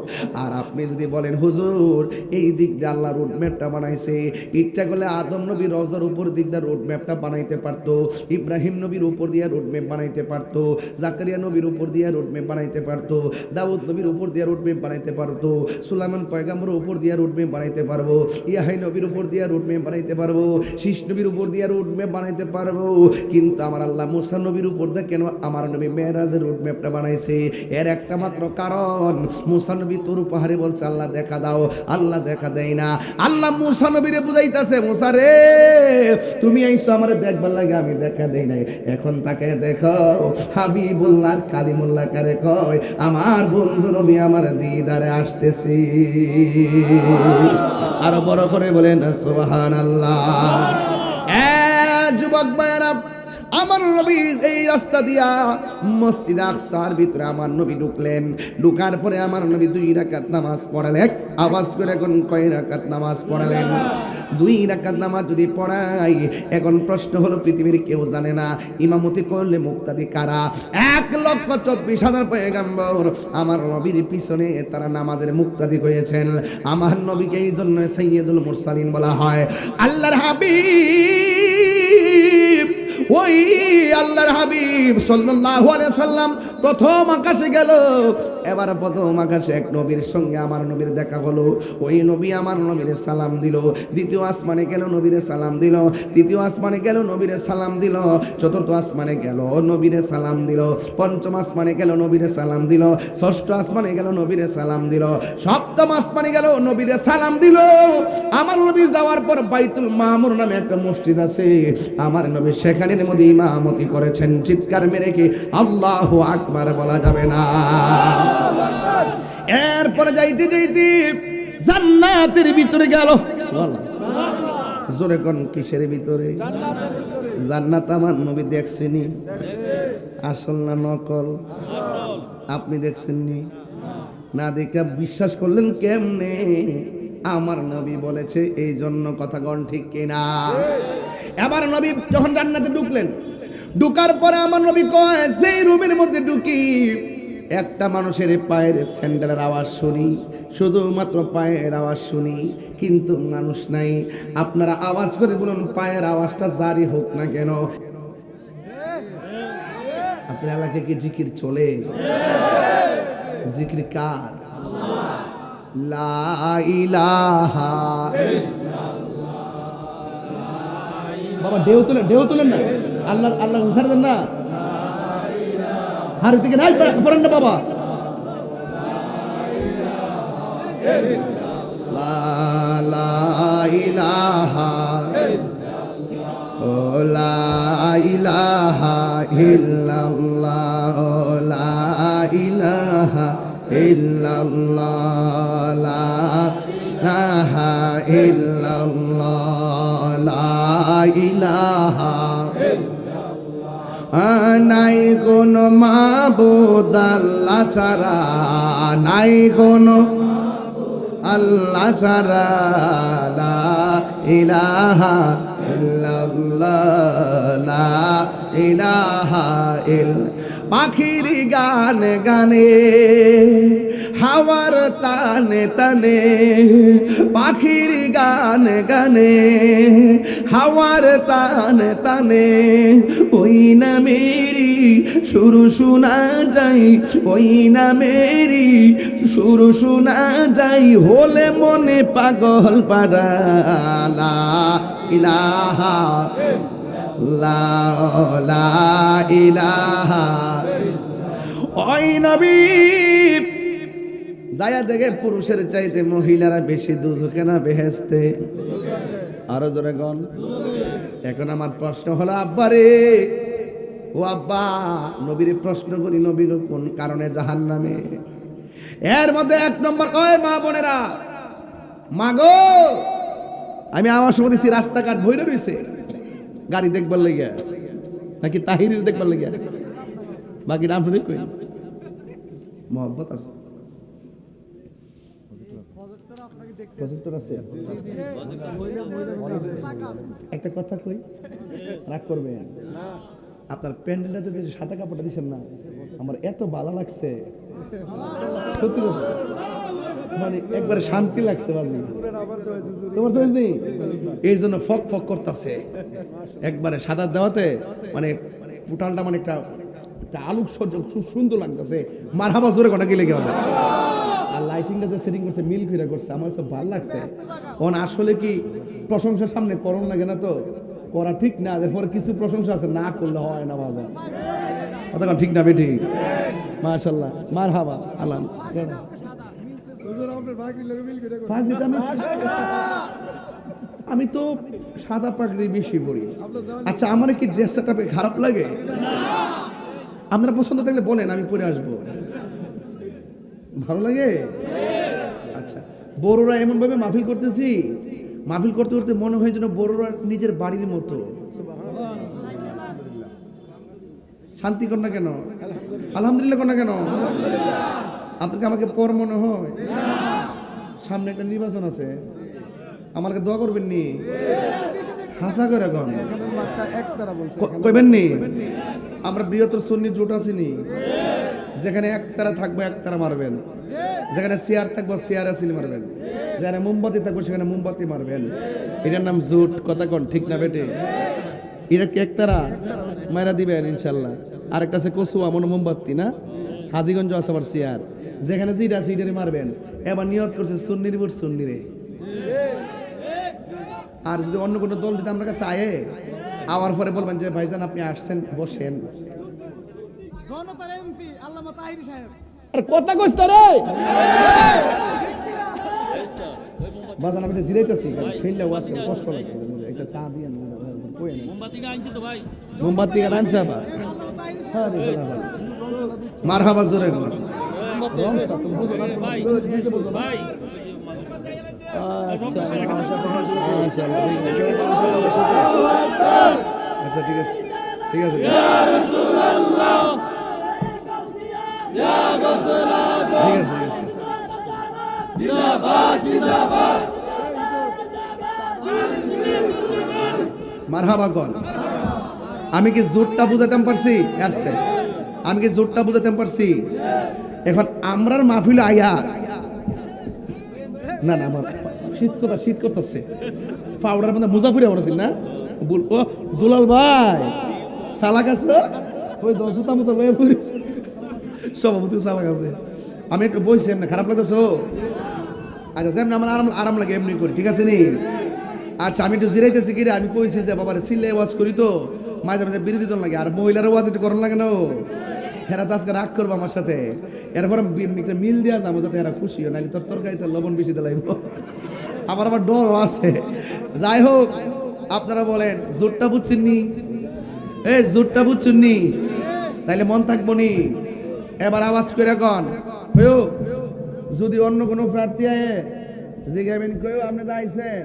আর আপনি যদি বলেন হুজুর এই দিক দিয়ে আল্লাহ রোড ম্যাপটা বানাইছে ইচ্ছা করলে আদম নবীর রওজার উপর দিক দিয়ে রোড ম্যাপটা বানাইতে পারতো ইব্রাহিম নবীর উপর দিয়ে রোড ম্যাপ বানাইতে পারতো জাকারিয়া নবীর উপর দিয়ে রোড ম্যাপ বানাইতে পারতো দাউদ নবীর উপর দিয়ে রোড ম্যাপ বানাইতে পারতো সুলাইমান পয়গম্বরের উপর দিয়ে রোড ম্যাপ বানাইতে পারবো ইয়াহিয়া নবীর উপর দিয়ে রোড ম্যাপ বানাইতে পারবো শীষ নবীর উপর দিয়ে রোড ম্যাপ বানাইতে পারবো কিন্তু আমার আল্লাহ মুসা নবীর উপর দিয়ে কেন আমার নবী মেরাজের রোড ম্যাপটা বানাইছে এর একটা মাত্র কারণ মুসা নবী তোর পাহাড়ে বলছে আল্লাহ দেখা দাও আল্লাহ দেখা দেয় না আল্লাহ মুসা নবীরে বুঝাইতাছে মুসা রে তুমি আইছো আমারে দেখবার লাগে আমি দেখা দেই নাই এখন তাকে দেখো হাবিবুল্লাহ কালিমুল্লাহ কারে কয় আমার বন্ধু নবী আমার দিদারে আসতেছি আর বড় করে বলেন সুবহানাল্লাহ যুবক ভাইরা আমার নবী এই রাস্তা দিয়া মসজিদ আকসার ভিতরে আমার নবী ঢুকলেন ঢুকার পরে আমার নবী 2 রাকাত নামাজ পড়ালেন আওয়াজ করে কোন কয় রাকাত নামাজ পড়ালেন 2 রাকাত নামাজ যদি পড়াই, এখন প্রশ্ন হলো পৃথিবীর কেউ জানে না ইমামতি করলে মুক্তাদি কারা। 1,24,000 পয়গম্বর আমার নবীর পিছনে তারা নামাজের মুক্তাদি হয়েছেন। আমার নবীকে এই জন্য সাইয়্যিদুল মুরসালিন বলা হয়। আল্লাহর হাবিব, ওই আল্লাহর হাবিব সাল্লাল্লাহু আলাইহি সাল্লাম প্রথম আকাশে গেল। এবার প্রথম আকাশে এক নবীর সঙ্গে আমার নবীর দেখা হলো। ওই নবী আমার নবীরে সালাম দিল। দ্বিতীয় আসমানে গেল, নবীরে সালাম দিল। তৃতীয় আসমানে গেল, নবীরে সালাম দিল। চতুর্থ আসমানে গেল, নবীরে সালাম দিল। পঞ্চম আসমানে গেল, নবীরে সালাম দিল। ষষ্ঠ আসমানে গেল, নবীরে সালাম দিল। সপ্তম আসমানে গেল, নবীরে সালাম দিল। আমার নবী যাওয়ার পর বাইতুল মামুর নামে একটা মসজিদ আছে, আমার নবী সেখানের মধ্যে ইমামতি করেছেন। চিৎকার মেরে কি আল্লাহু আকবার বলা যাবে না? এরপরে যাইতে যাইতে জান্নাতের ভিতরে গেল। জোরে কোন কিসের ভিতরে? জান্নাত আমার নবী দেখছেনি? আসল না নকল? আপনি দেখছেননি? না দেখে বিশ্বাস করলেন কেমনে? আমার নবী বলেছে এই জন্য কথা গণ ঠিক কিনা? এবার নবী যখন জান্নাতে ঢুকলেন, ঢুকার পরে আমার নবী কয় যেই রুমের মধ্যে ঢুকি একটা মানুষের পায়ের স্যান্ডেলের আওয়াজ শুনি, শুধুমাত্র পায়ের আওয়াজ শুনি, কিন্তু মানুষ নাই। আপনারা আওয়াজ করে বলুন পায়ের আওয়াজটা জারি হোক না কেন? আপনার এলাকায় কি জিকির চলে? জিকির কার? লা ইলাহা। বাবা ঢেউ তোলেন না, আল্লাহ হুসার দেন না, হার থেকে নাই ফরান না বাবা। লা ইলাহা, ও লা ইলাহা ইল্লাল্লাহ, লা ইলাহা ইল্লাল্লাহ, লা ইলাহা ইল্লাল্লাহ, লা ইলাহা। নাই কোন মাবুদ আল্লাহ ছাড়া, নাই কোন আল্লাহ ছাড়া, লা ইলাহা ইল্লাল্লাহ, লা ইলাহা ইল্লাল্লাহ। পাখির গান গানে, হাওয়ার তানে তানে, পাখির গান গানে, হাওয়ার তানে তানে, ওই না মেরি সুর শোনা যাই, ওই না মেরি সুর শোনা যাই, হলে মনে পাগল পাড়া। লা ইলাহা, লা ইলাহা। ওই নবী যায়া দেখে পুরুষের চাইতে মহিলারা বেশি দুজকে না বেহেশতে? আরো জোরে গন। এখন আমার প্রশ্ন হলো আব্বা রে, ও আব্বা, নবীর প্রশ্ন করি নবী কোন কারণে জাহান্নামে? এর মধ্যে 1 নম্বর, ওই মা বোনেরা, মাগো আমি আমার সময় দিছি রাস্তাঘাট ভইরা রইছে গাড়ি দেখবার লাগিয়া, নাকি তাহির দেখবার লাগিয়া? বাকি নাম শুনে কই মহব্বত আছে, প্রজেক্টর আছে। একটা কথা কই, রাগ করবেন? আপনার প্যান্ডেলটাতে যে সাদা কাপড়টা দিচ্ছেন না, আমার এত ভালো লাগছে, সত্যি কথা, মানে একবারে শান্তি লাগছে। বাজি তোমার চয়েস নেই, এই জন্য ফক ফক করতেছে একবারে সাদা দেওয়াতে, মানে পুটালটা মানে একটা আলোক সজ্জা খুব সুন্দর লাগতেছে। মারহাবা জোরে কোনা গেলে গেল। আর লাইটিংটা যে সেটিং করছে মিল কইরা করছে, আমার কাছে ভালো লাগছে। ওন আসলে কি প্রশংসার সামনে করণ লাগে না, তো করা ঠিক না, এরপর কিছু প্রশংসা আছে না করলে হয় না বাজার, কথা ঠিক না বেঠি? মাশাআল্লাহ, মারহাবা, আলাম। আমি তো সাদা পাগড়ি বেশি পরি। আচ্ছা, আমার কি ড্রেস সেটআপে খারাপ লাগে? আপনারা পছন্দ থাকলে বলেন, আমি পরে আসবো। ভালো লাগে? আচ্ছা, বড়রা এমন ভাবে মাহফিল করতেছি, মাহফিল করতে করতে মনে হয় যেন বড়রা নিজের বাড়ির মতো। শান্তি কর না কেন? আলহামদুলিল্লাহ কর না কেন? আপনাকে আমাকে পর মনে হয়? সামনে একটা নির্বাচন আছে, আমাকে দোয়া করবেন নি হাসা করে এখন একতারা বলছে কইবেন নি আমরা বৃহত্তর সুন্নি জোট আছি নি যেখানে একতারা থাকবো একতারা মারবেন যেখানে চেয়ার থাকবো চেয়ারে সিল মারবেন যেখানে মোমবাতি থাকবো সেখানে মোমবাতি মারবেন এটার নাম জোট কথা কোন ঠিক না বেটে এটা কি একতারা মারা দিবেন ইনশাল্লাহ আরেকটা আছে কচুয়া মনে মোমবাতি না হাজিগঞ্জ আছে আবার চেয়ার যেখানে যেটা আছে এটারে মারবেন এবার নিয়ত করছে সুন্নির উপর সুন্নিরে আর যদি অন্য কোনো দল যদি আমার কাছে আয়ে আওয়ার পরে বলবেন যে ভাইজান আপনি আসছেন বসেন জনতার এমপি আল্লামা তাহিরি সাহেব আর কথা কইছ রে বাজান আমি জিরাইতেছি ফেললে ওয়াজ করে কষ্ট লাগে একটা চা দিয়ে কই না মোমবাতি গান আনছে আবার হ্যাঁ দেখো না মারহাবা জোরে গো আচ্ছা আচ্ছা ঠিক আছে ঠিক আছে ঠিক আছে ঠিক আছে মারহাবা কর আমি কি জোরটা বুঝাইতে পারছি আসতে আমি কি জোরটা বুঝাইতে পারছি এখন আমরার মাহফিল আয়া না না আমার শীত করতেছে পাউডার মধ্যে মুজাফির পড়েছিল না বলবো দুলাল ভাই সালাক আছে ওই দশটা মতো লয়ে পড়েছে সভাপতি সালাক আছে আমি একটু বইছি এমনি খারাপ লাগতেছ আচ্ছা যেমন আমার আরাম লাগে এমনি করি ঠিক আছে নি আচ্ছা আমি একটু জিরাইতেছি কি রে আমি কইছি যে বাবারে সিলে ওয়াজ করি তো মাঝে মাঝে বিরোধী দল লাগে আর মহিলার ওয়াজ একটু করার লাগে না হেরা তো আজকে রাগ করবো আমার সাথে এরপর একটা মিল দেওয়া যাবো যাতে এরা খুশি হয় নাহলে তোর তরকারিতে লবণ বেশি দিলাইব আমার আবার ডরও আছে যাই হোক আপনারা বলেন জোরটা বুঝছেন নি এই জোরটা বুঝছেন নি তাইলে মন থাকবো নি এবার আওয়াজ করে কন হইও যদি অন্য কোনো প্রার্থী আয়ে জিগাবেন কইও আপনি যাইছেন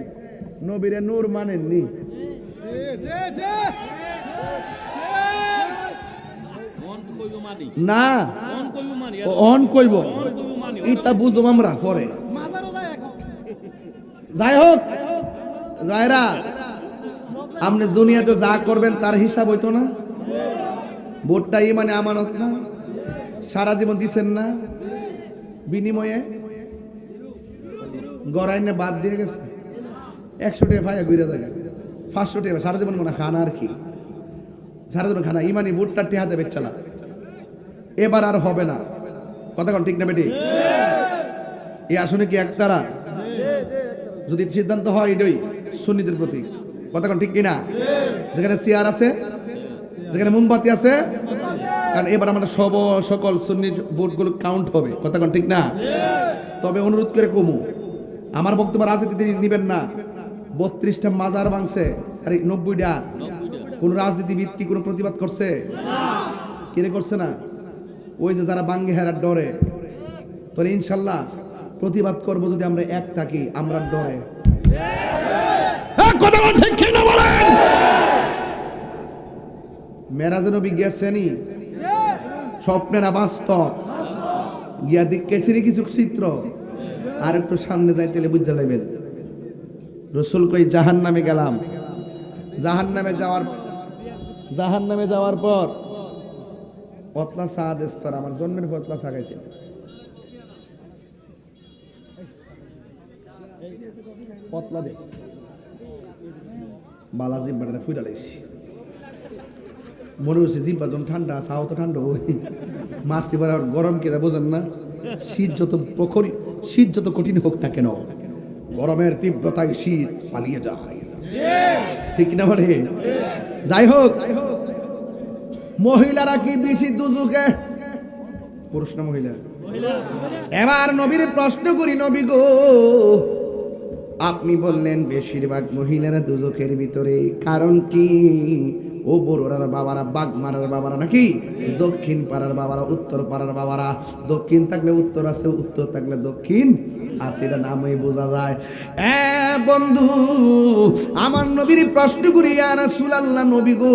নবীরে নূর মানেননি না অন কইব ইটা বুঝব আমরা পরে মাজারও যায় এখন যাই হোক যায়রা আপনি দুনিয়াতে যা করবেন তার হিসাব হইতো না ভোটটা মানে আমানত না সারা জীবন দিছেন না বিনিময়ে গড়াইনে বাদ দিয়ে গেছে 100 টাকা ভাইয়া ঘুরে জায়গা 500 টাকা সারা জীবন মনে খানা আর কি সারা জীবন খানা ইমানি ভোটটা টেহাতে বেচালা এবার আর হবে না কথা কোন ঠিক না বেটি এই আসনে কি একতারা যদি সিদ্ধান্ত হয় এটাই সুন্নিদের প্রতি কথা কোন ঠিক কিনা যেখানে চেয়ার আছে যেখানে মোমবাতি আছে কারণ এবার আমরা সকল সুন্নি ভোটগুলো কাউন্ট হবে কথা কোন ঠিক না তবে অনুরোধ করে কমু আমার বক্তব্য রাজনীতিতে নিবেন না 32টা মাজার ভাঙছে আর 90টা কোন রাজনীতিবিদ কি কোনো প্রতিবাদ করছে কিরে করছে না ওই যে যারা বাঙ্গে হেরার ডরে তাহলে ইনশাল্লাহ প্রতিবাদ করব যদি আমরা এক থাকি আমরা ডরে কথা ঠিক কিনা বলেন মেরাজ নবী গেছেনি স্বপ্নে না বাস্তব গিয়া দেখেছিনি কিছু চিত্র আর একটু সামনে যাইতে বুঝা লাগবেন রসুল কই জাহান্নামে গেলাম জাহান্নামে যাওয়ার পর পতলা চা দেস্তর আমার জন্মের পতলা চা খাইছে পতলা দে বালাজি বাড়া ফুইরা লাইছি মনে হচ্ছে জিব্বা যখন ঠান্ডা চাও তো ঠান্ডা ওই মারছি বার গরম কেরা বোঝেন না শীত যত কঠিন হোক না কেন গরমের তীব্রতায় শীত পালিয়ে যায় ঠিক না বলে যাই হোক মহিলারা কি বেশি দুজুকে পুরুষ না মহিলা এবার নবীর প্রশ্ন করি নবী গো আপনি বললেন বেশিরভাগ মহিলারা দুজকের ভিতরে কারণ কি ও বড়রার বাবারা, বাগমারার বাবারা নাকি দক্ষিণ পাড়ার বাবারা, উত্তর পাড়ার বাবারা, দক্ষিণ থাকলে উত্তর আছে, উত্তর থাকলে দক্ষিণ আছে, এটা নামই বোঝা যায়। বন্ধু আমার নবীর প্রশ্ন করি, ইয়া রাসূলুল্লাহ, নবী গো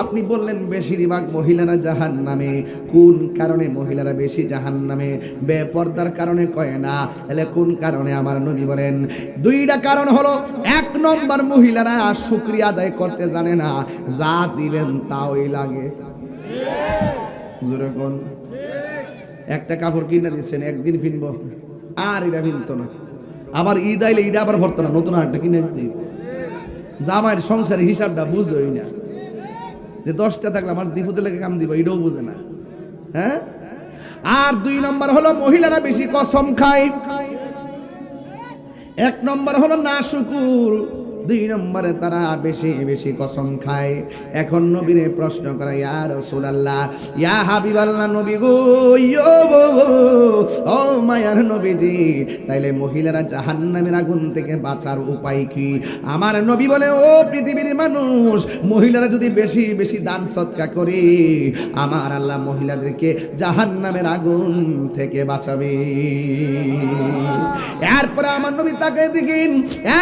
আপনি বললেন বেশিরভাগ মহিলারা জাহান্নামে, কোন কারণে মহিলারা বেশি জাহান্নামে? বেপর্দার কারণে কয় না, তাহলে কোন কারণে? আমার নবী বলেন দুইটা কারণ হলো, এক নম্বর মহিলারা শুকরিয়া আদায় করতে জানে না, যা দিবেন তাই লাগে। জোরে কোন? একটা কাপড় কিনে দিচ্ছেন, একদিন কিনবো আর এটা কিনতো না, আবার ঈদ আইলে ঈদ আবার ভরতো না, নতুন আরেকটা কিনে দিতে। জামাইয়ের সংসারের হিসাবটা বুঝোই না, যে 10টা থাকলে আমার জিফুতে লেগে কাম দিব, এটাও বুঝে না। হ্যাঁ, আর দুই নম্বর হলো মহিলারা বেশি কসম খায়। এক নম্বর হলো নাশুকুর, দুই নম্বরে তারা বেশি বেশি কসম খায়। এখন নবীরে প্রশ্ন করে, ইয়া রাসূলুল্লাহ, ইয়া হাবিবাল্লাহ, নবী গো, ও মায়ার নবীজি, তাইলে মহিলারা জাহান্নামের আগুন থেকে বাঁচার উপায় কি? আমার নবী বলে, ও পৃথিবীর মানুষ, মহিলারা যদি বেশি বেশি দান সদকা করে, আমার আল্লাহ মহিলাদেরকে জাহান্নামের আগুন থেকে বাঁচাবে। এরপরে আমার নবী তাকে দেখেন,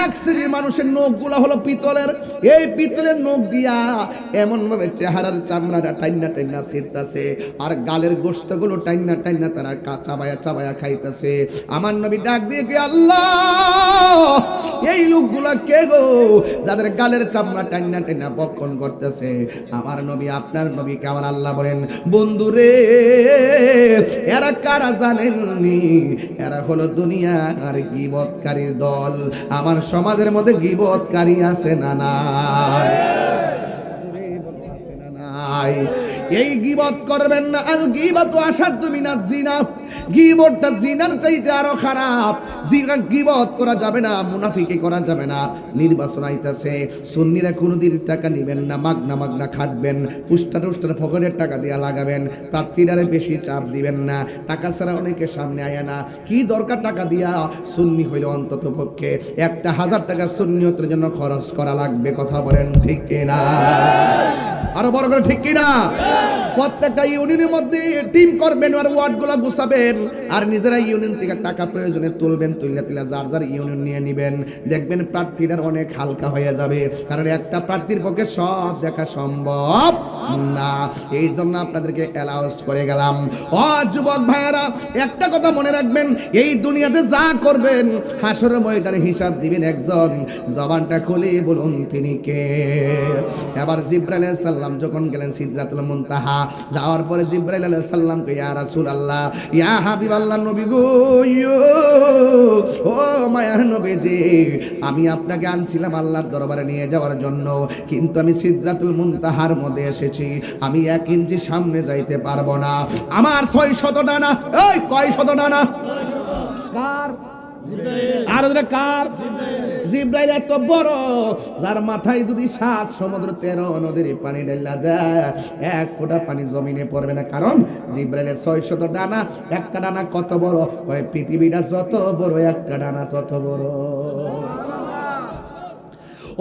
এক শ্রেণীর মানুষের নখগুলা হলো পিতলের, এই পিতলের নখ দিয়া এমন ভাবে চেহারার চামড়াটা টাইনা টাইনা ছিঁড়তাছে, আর গালের গোশতগুলো টাইনা টাইনা তারা চাবায়া চাবায়া খাইতেছে। আমার নবী ডাক দিয়ে কে, আল্লাহ, এই লোকগুলা কে গো যাদের গালের চামড়া টাইনা টাইনা বক্ষণ করতেছে? আমার নবী, আপনার নবীকে আমার আল্লাহ বলেন, বন্ধুরে এরা কারা জানেননি? এরা হলো দুনিয়া আর গীবতকারীর দল। আমার সমাজের মধ্যে গীবতকারী আছে না নাই? এই গীবত করবেন না, আল গীবাতু আশাদ্দু মিনাজ জিনা, গীবতটা জিনার চাইতে আরো খারাপ। গীবত করা যাবে না, মুনাফিকি করা যাবে না। নির্বাচন আইতাছে, সুন্নিরা কোনোদিন টাকা নেবেন না, মাগনা মাগনা খাটবেন, পুস্টার টুস্টার ফকরের টাকা দিয়া লাগাবেন, প্রার্থীরারে বেশি চাপ দিবেন না, টাকা ছাড়া অনেকে সামনে আয় না। কি দরকার টাকা দিয়া? সুন্নি হইলে অন্তত পক্ষে 1000 টাকা সুন্নিয়তের জন্য খরচ করা লাগবে। কথা বলেন ঠিক কিনা? আরো বড় করে ঠিক কিনা? প্রত্যেকটা ইউনিয়নের মধ্যে টিম করবেন, আর ওয়ার্ডগুলো গুছাবেন, আর নিজেরা ইউনিয়ন থেকে টাকা প্রয়োজনে তুলবেন, তুললে যার যার ইউনিয়ন নিয়ে নিবেন। দেখবেন প্রার্থীরা অনেক হালকা হয়ে যাবে, কারণ একটা প্রার্থীর পক্ষে সব দেখা সম্ভব না। এই জন্য আপনাদেরকে অ্যালাউন্স করে গেলাম। ও যুবক ভাইয়েরা, একটা কথা মনে রাখবেন, এই দুনিয়াতে যা করবেন হাসরের ময়দানে হিসাব দিবেন একজন। জবানটা খুলে বলুন তিনি কে? এবার জিবরাইল আলাইহিস সালাম যখন গেলেন সিদরাতুল মুনতাহা, যাওয়ার পরে জিবরাইল আলাইহিস সালামকে, ইয়া রাসূলুল্লাহ, ইয়া হাবিবাল্লাহ, নবী গো, ও মায়ার নবীজি, আমি আপনাকে আনছিলাম আল্লাহর দরবারে নিয়ে যাওয়ার জন্য, কিন্তু আমি সিদরাতুল মুনতাহার মধ্যে এসেছি, আমি 1 ইঞ্চি সামনে যাইতে পারবো না। আমার 600 ডানা। এই কয় শত ডানা? কার? আর কার? জিবরাইল এত বড়, যার মাথায় যদি 7 সমুদ্র 13 নদীর পানি ঢেলা দেয়, 1 ফোঁটা পানি জমিনে পড়বে না। কারণ জিবরাইলের 600 ডানা। একটা ডানা কত বড়? ওই পৃথিবীটা যত বড়, একটা ডানা তত বড়।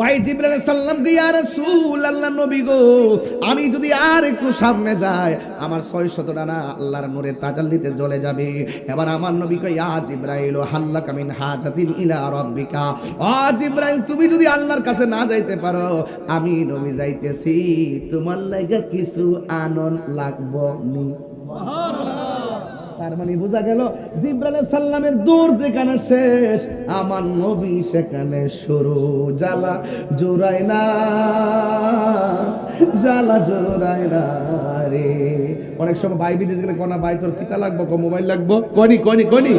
ওই জিবরাইল আলাইহিস সালাম কে, ইয়া রাসূলুল্লাহ, নবী গো, আমি যদি আর একটু সামনে যাই, আমার 600 ডানা আল্লাহর নূরে তাজাল্লিতে জ্বলে যাবে। এবার আমার নবী কয়, ইয়া জিবরাইল, হাল্লাকা মিন হাজাতিন ইলা রাব্বিকা। ও জিবরাইল, তুমি যদি আল্লাহর কাছে না যাইতে পারো, আমি নবী যাইতেছি, তোমার লাগা কিছু আনন লাগবো নি। তার মানে বোঝা গেল জিবরাইল আলাইহিস সালামের দূর যেখানে শেষ, আমার নবী সেখানে শুরু। জ্বালা জোড়াই না, জ্বালা জোড়াই না রে। অনেক সময় ভাই বিদেশ গেলে কোনা, ভাই তোর কিতা লাগবো? মোবাইল লাগবো? কনি কনি কনি।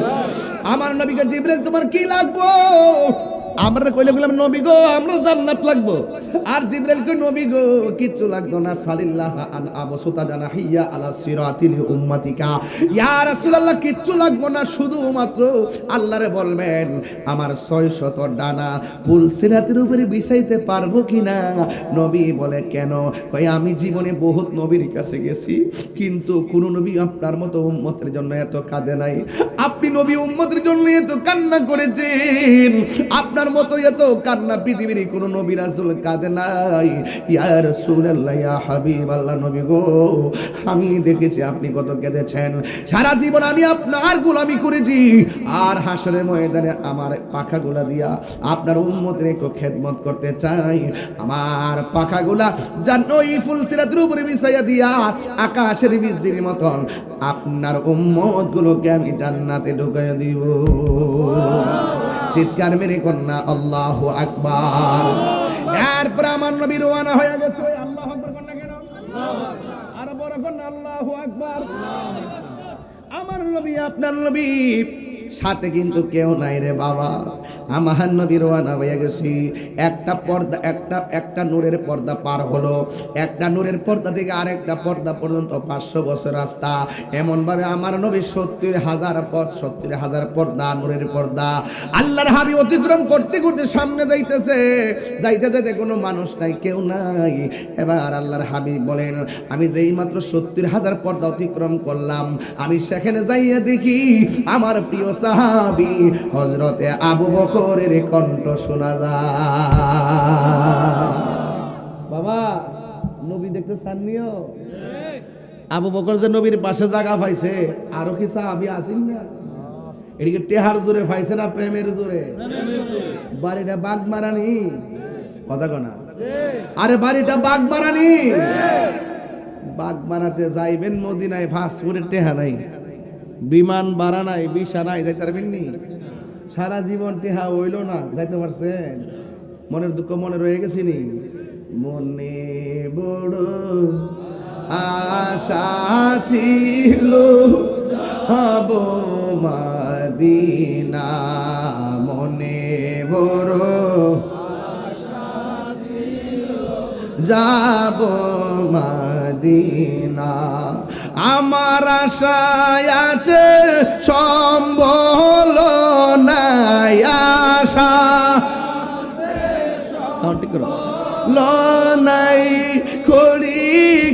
আমার নবীকে, জিবরাইল তোমার কি লাগবো? আমরা কইলে বললাম, নবী গো, আমরা জান্নাত লাগবো। আর জিবরাইল কই, নবী গো, কিচ্ছু লাগতো না, সালিল্লাহ আন আবসুতা জানাহিয়া আলা সিরাতিল উম্মাতিকা। ইয়া রাসূলুল্লাহ, কিচ্ছু লাগবো না, শুধুমাত্র আল্লাহরে বলবেন আমার 600 ডানা পুল সিরাতের উপরে বিছাইতে পারবো কিনা। নবী বলে, কেন? কই, আমি জীবনে বহুত নবীর কাছে গেছি, কিন্তু কোন নবী আপনার মতো উম্মতের জন্য এত কাঁদে নাই। আপনি নবী উম্মতের জন্য এত কান্না করেছেন। আপনার আপনার মতো এত কান্না পৃথিবীর কোনো নবী রাসূল কাঁদে নাই। ইয়া রাসূলুল্লাহ, ইয়া হাবিবাল্লাহ, নবী গো, আমি দেখেছি আপনি কত কেঁদেছেন। সারা জীবন আমি আপনার গোলামি করেছি, আর হাসরের ময়দানে আমার পাখাগুলা দিয়া আপনার উম্মতের একটু খেদমত করতে চাই। আমার পাখাগুলা জান্নাই ফুলসিরাতের উপরে বিছাইয়া দিয়া আকাশের বীজদের মতন আপনার উম্মত গুলোকে আমি জান্নাতে ঢুকাইয়া দিব। চিৎকার মেরে কন্যা আল্লাহু আকবার। এরপর আমার নবী রওনা হয়ে গেছে। আল্লাহু আকবার কন্যা কেন? আর বড় কন্যা আল্লাহু আকবার। আমার নবী, আপনার নবী, সাথে কিন্তু কেউ নাই রে বাবা। আমার নবী রওনা হয়ে গেছি। একটা পর্দা, একটা নূরের পর্দা পার হলো। একটা নূরের পর্দা থেকে আরেকটা পর্দা পর্যন্ত 500 বছর রাস্তা। এমন ভাবে আমার নবী 70,000 পর্দা, নূরের পর্দা আল্লাহর হাবিব অতিক্রম করতে করতে সামনে যাইতেছে। যাইতে যাইতে কোনো মানুষ নাই, কেউ নাই। এবার আল্লাহর হাবিব বলেন, আমি যেই মাত্র 70,000 পর্দা অতিক্রম করলাম, আমি সেখানে যাইয়া দেখি আমার প্রিয় সাহাবী হযরতে আবু বকরের কণ্ঠ শোনা যায়। বাবা, নবী দেখতে চাননিও? আবু বকর যে নবীর পাশে জায়গা পাইছে, আরো কি সাহাবী আছেন না? এদিকে টেহার জোরে পাইছে না প্রেমের জোরে? বাড়িটা বাগমারানি, কথা কনা? আরে বাড়িটা বাগমারানি। বাগমারাতে যাইবেন মদিনায়, ফাস্টফুডের টেহা নাই, বিমান ভাড়া নাই, ভিসা নাই, যাইতে পারবেন নি? সারা জীবন টেহা হইল না, যাইতে পারছেন? মনের দুঃখ মনে রয়ে গেছি নি? মনে বড় আশা ছিল হব মদিনা, মনে বড় যাব মদিনা, আমার আশায় আছে সম্বল নাই, আশা সাউন্ড ঠিক করো, নাই করি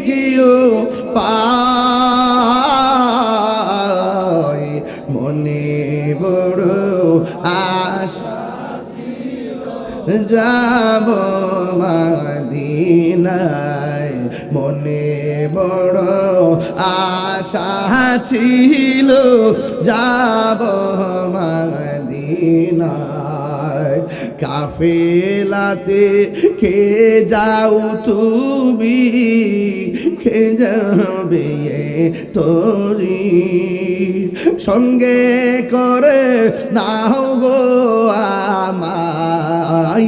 কিও পাই, মনে বড় আশা যাব মদিনায়, মনে বড় আশা ছিল যাব মদিনায়। কাফেলাতে কে যাও তুমি, কে যাবে তোরি, সঙ্গে করে নাও গো আমায়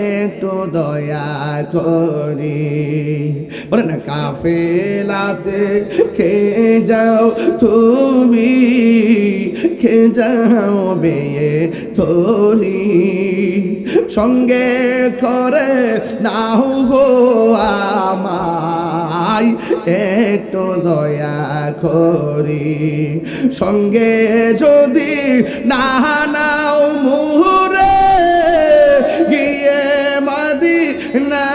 একটু দয়া করি। বলে না, কাফেলাতে কে যাও তুমি, কে যাবে তোরি, সঙ্গে করে নাও গো আমায় একটু দয়া করি, সঙ্গে যদি না নাও মুহুরে গিয়ে মদিনা,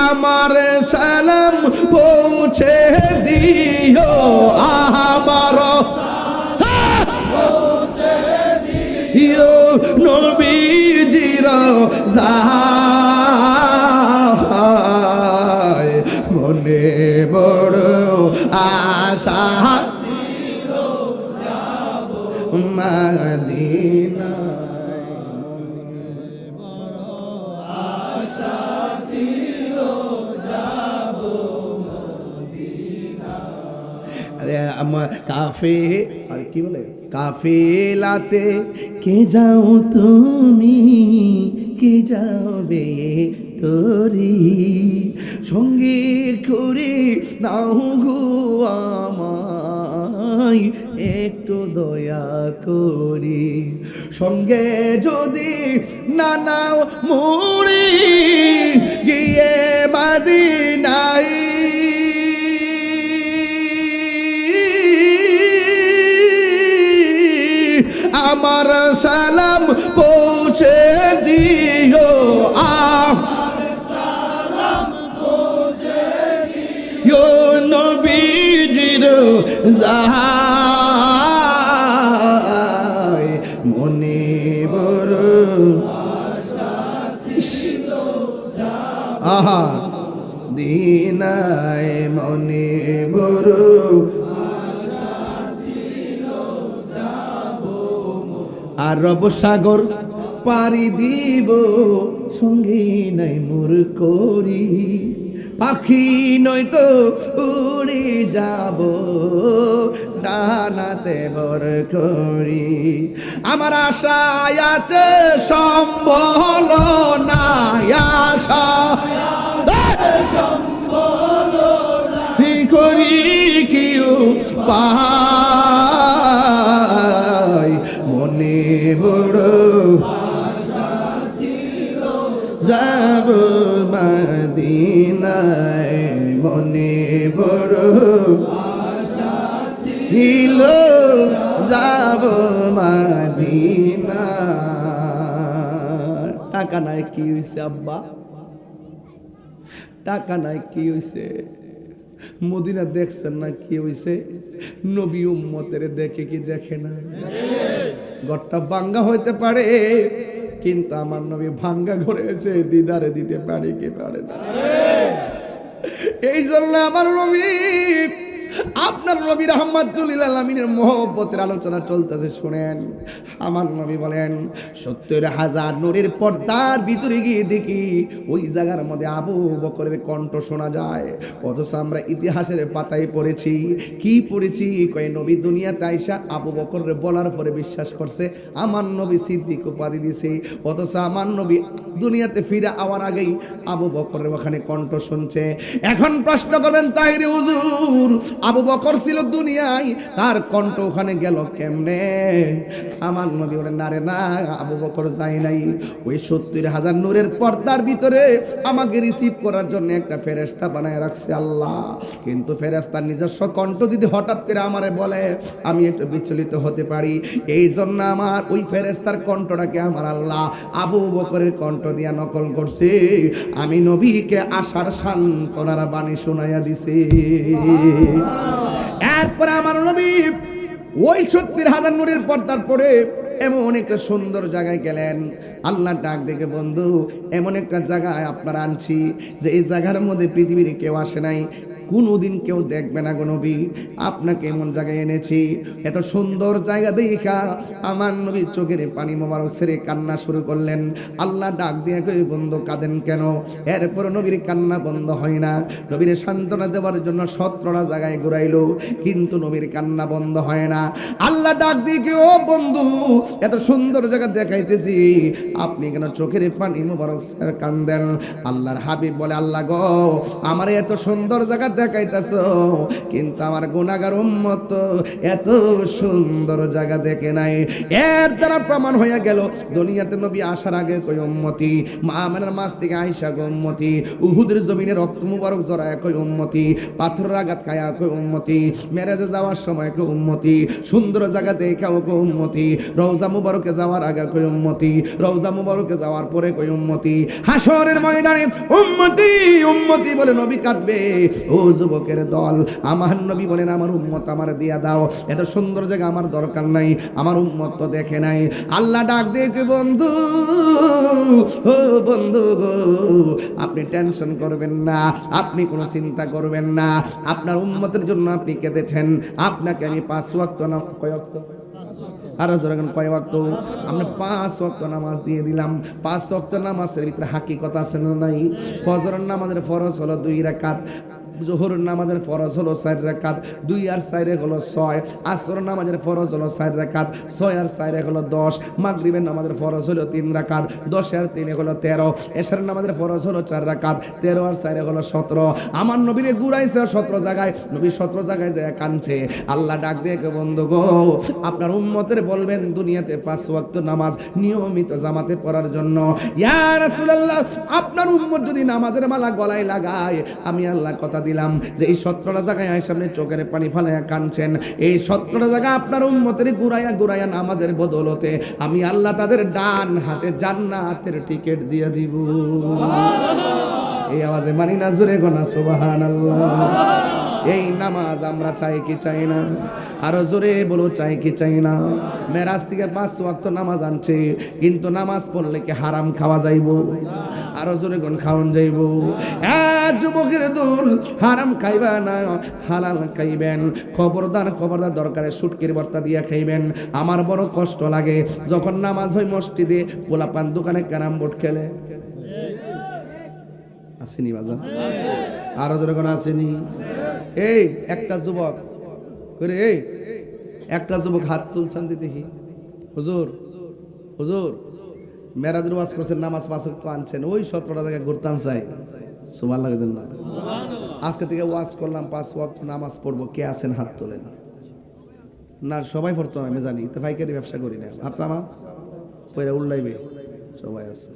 আমার সালাম পৌঁছে দিও, আমার নবীজির যায়, মনে বড় আশা ছিল যাব মদিনা, মনে বড় আশা ছিল যাব মদিনা। আরে আমার কাফে, আর কি বলে, কাফেলাতে কে যাও তুমি, কে যাবে তোরি, সঙ্গে করে নাও গো আমায় একটু দয়া করি, সঙ্গে যদি না নাও মুড়ি গিয়ে মদিনায়, আমার সালাম পৌঁছে দিও, আমার সালাম পৌঁছে দিও নবীজির যায় মনে বড় আহা দিনায় মনে বড় আর রব সাগর পারি দিব সঙ্গী নাই মোর করি পাখি নয়তো উড়ে যাব ডানাতে বর করি আমার আশায় আছে সম্বল নাই আশা করি কেউ পাই মনে বড় যাব মদিনায় মনে বড় হিল যাব মদিনা টাকা নাই কি হইছে আব্বা টাকা নাই কি হইছে মদিনা দেখছেন না কি হইছে নবী উম্মতের দেখে কি দেখে না ঘরটা ভাঙ্গা হইতে পারে কিন্তু আমার নবী ভাঙ্গা ঘরে এসে দিদারে দিতে পারে কি পারে না এই জন্য আমার নবী আপনার নবী রাহমাতুল লিল আলামিনের মহব্বতের আলোচনা চলতেছে শুনেন আমার নবী বলেন ৭০,০০০ নূরের পর্দার ভিতরে গিয়ে দেখি ওই জায়গার মধ্যে আবু বকরের কণ্ঠ শোনা যায় অথচ আমরা ইতিহাসের পাতায় পড়েছি কি পড়েছি কয় নবী দুনিয়াতে আইসা আবু বকরের বলার পরে বিশ্বাস করছে আমার নবী সিদ্দিক উপাধি দিয়েছে অথচ আমার নবী দুনিয়াতে ফিরে আওয়ার আগেই আবু বকরের ওখানে কণ্ঠ শুনছে এখন প্রশ্ন করবেন তাহিরে হুজুর আবু বকর ছিল দুনিয়ায় তার কণ্ঠ ওখানে গেল কেমনে আমার নবী বলেন না রে না আবু বকর যায় নাই ওই ৭০,০০০ নূরের পর্দার ভিতরে আমাকে রিসিভ করার জন্য একটা ফেরেশতা বানায় রাখছে আল্লাহ কিন্তু ফেরেশতার নিজস্ব কণ্ঠ যদি হঠাৎ করে আমারে বলে আমি একটু বিচলিত হতে পারি এই জন্য আমার ওই ফেরেশতার কণ্ঠটাকে আমার আল্লাহ আবু বকরের কণ্ঠ দিয়া নকল করছে আমি নবীকে আশার সান্ত্বনার বাণী শোনাইয়া দিছি এরপরে আমার নবী ওই ৭০,০০০ নূরের পর্দার পরে এমন একটা সুন্দর জায়গায় গেলেন আল্লাহ ডাক দেখে বন্ধু এমন একটা জায়গায় আপনারা আনছি যে এই জায়গার মধ্যে পৃথিবীর কেউ আসে নাই কোনোদিন কেউ দেখবে না গো নবী আপনাকে এমন জায়গায় এনেছি এত সুন্দর জায়গা দেখা আমার নবী চোখের পানি মোবারক ছেড়ে কান্না শুরু করলেন আল্লাহ ডাক দিয়ে কই বন্ধু কাঁদেন কেন এরপর নবীর কান্না বন্ধ হয় না নবীর সান্ত্বনা দেওয়ার জন্য ১৭টা জায়গায় ঘুরাইলো কিন্তু নবীর কান্না বন্ধ হয় না আল্লাহ ডাক দিয়ে কি ও বন্ধু এত সুন্দর জায়গা দেখাইতেছি আপনি কেন চোখের পানি মোবারক ছেড়ে কান্দেন আল্লাহর হাবিব বলে আল্লাহ গো আমার এত সুন্দর জায়গা দেখাইতেছো কিন্তু আমার গুনাহগার উম্মত এত সুন্দর জায়গা দেখে নাই এর দ্বারা প্রমাণ হয়ে গেল দুনিয়াতে নবী আসার আগে কই উম্মতি মা আমেনার মাছ থেকে আয়েশা গো উম্মতি উহুদের জমিনে রক্ত মুবারক জড়ায় কই উম্মতি পাথরের আঘাত খায়া কই উম্মতি মেরাজে যাওয়ার সময় কই উম্মতি সুন্দর জায়গা দেখাও কই উম্মতি রওজা মুবারকে যাওয়ার আগে কই উম্মতি রওজা মুবারকে যাওয়ার পরে কই উম্মতি হাশরের ময়দানে উম্মতি উম্মতি বলে নবী কাঁদবে ও যুবকের দল আমার নবী বলেন আমার উম্মত আমার দিয়া দাও এত সুন্দর জায়গা আমার দরকার নাই আমার উম্মত তো দেখে নাই আল্লাহ ডাক দেখে বন্ধু ও বন্ধু গো আপনি টেনশন করবেন না আপনি কোনো চিন্তা করবেন না আপনার উম্মতের জন্য আপনি কেঁদেছেন আপনাকে আমি 5 ওয়াক্ত না কয় ওয়াক্ত আর যখন কয় ওয়াক্ত আমরা 5 ওয়াক্ত নামাজ দিয়ে দিলাম 5 ওয়াক্ত নামাজের ভিতরে হাকিকত আছে না নাই ফজরের নামাজের ফরজ হলো 2 রাকাত জোহরের নামাজের ফরজ হলো 4 রাকাত 2 আর 4 হলো 6 আসরের নামাজের ফরজ হলো 4 রাকাত 6 আর 4 হলো 10 মাগরিবের নামাজের ফরজ হলো 3 রাকাত 10 আর 3 হলো 13 এশারের নামাজের ফরজ হলো 4 রাকাত 13 আর 4 হলো 17 আমার নবীরে ঘুরাইছে 17 জায়গায় নবী 17 জায়গায় যায় কাঁদছে আল্লাহ ডাক দিয়ে কে বন্ধু গো আপনার উম্মতের বলবেন দুনিয়াতে 5 ওয়াক্ত নামাজ নিয়মিত জামাতে পড়ার জন্য ইয়া রাসূলুল্লাহ আপনার উম্মত যদি নামাজের মালা গলায় লাগায় আমি আল্লাহ কথা দিলাম যে এই 17টা জায়গায় আয় সামনে চোখের পানি ফালায়া কাঁদছেন এই 17টা জায়গা আপনার উম্মতের গুরায়া গুরায়া নামাজের বদলতে আমি আল্লাহ তাদের ডান হাতে জান্নাতের টিকিট দিয়ে দিব সুবহানাল্লাহ এই আওয়াজে মানি না জোরে গোনা সুবহানাল্লাহ এই নামাজ আমরা চাই কি চাই না? আরো জোরে বলো, চাই কি চাই না? মেরাজ থেকে 5 ওয়াক্ত নামাজ আনছে, কিন্তু নামাজ পড়লে কি হারাম খাওয়া যাইবো? আরো জোরে কোন খাওয়ান যাইবো? যুবকের দল, হারাম খাইবা না, হালাল খাইবেন। খবরদার খবরদার, দরকারে শুটকির ভর্তা দিয়া খাইবেন। আমার বড় কষ্ট লাগে যখন নামাজ হয় মসজিদে, পোলাপান দোকানে ক্যারাম বোর্ড খেলে। আসেনি বাজার? আরো জোরে কোন আসেনি? এই একটা যুবক করে, এই একটা যুবক হাত তুলছেন দেখি, হুজুর হুজুর মেরাজের ওয়াজ করছেন, নামাজ 5 ওয়াক্ত আনছেন, ওই 17টা জায়গায় ঘুরতাম চাই। সুবহানাল্লাহ বলেন না? আজকে থেকে ওয়াজ করলাম 5 ওয়াক্ত নামাজ পড়বো, কে আছেন হাত তোলেন? না সবাই পড়তো না, আমি জানি, তো পাইকারি ব্যবসা করি না। আপনারা পয়রা উল্লাইবে, সবাই আছে।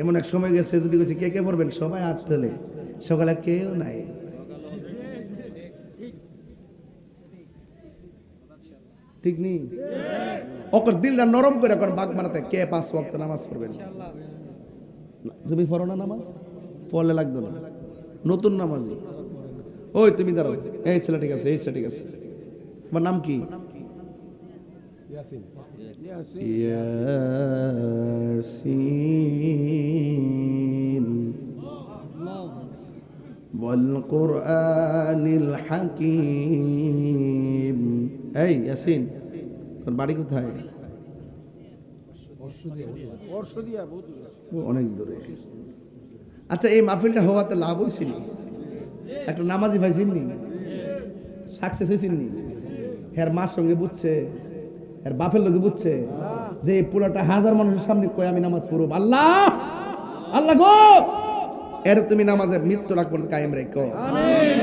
এমন এক সময় গেছে, যদি বলছি কে কে পড়বেন, সবাই হাত তোলে, সকালে কেউ নাই। ঠিক নেই? ওকর দিলটা নরম করে এখন বাগ মারাতে, কে 5 ওয়াক্ত নামাজ পড়বেন? তুমি পড়ো না নামাজ? পড়লে লাগতো না, নতুন নামাজি। ওই তুমি দাঁড়াও, এই ছেলে ঠিক আছে, এই ছেলে ঠিক আছে। তোমার নাম কি? ইয়াসিন ওয়াল কুরআনিল হাকীম। এই ইয়াসিন, তোর বাড়ি কোথায়? অনেক দূরে। আচ্ছা, এই মাহফিলটা হওয়াতে লাভ হয়েছিল? একটা নামাজি ভাই চিননি, সাকসেস হয়েছিল নি? এর মার সঙ্গে বুঝছে, এর বাপের লোকে বুঝছে যে এই পোলাটা 1000 মানুষের সামনে কয় আমি নামাজ পড়ব, আল্লাহ আল্লাহ গো, এর তুমি নামাজের মৃত্যু রাখ পর্যন্ত কায়েম রেখো।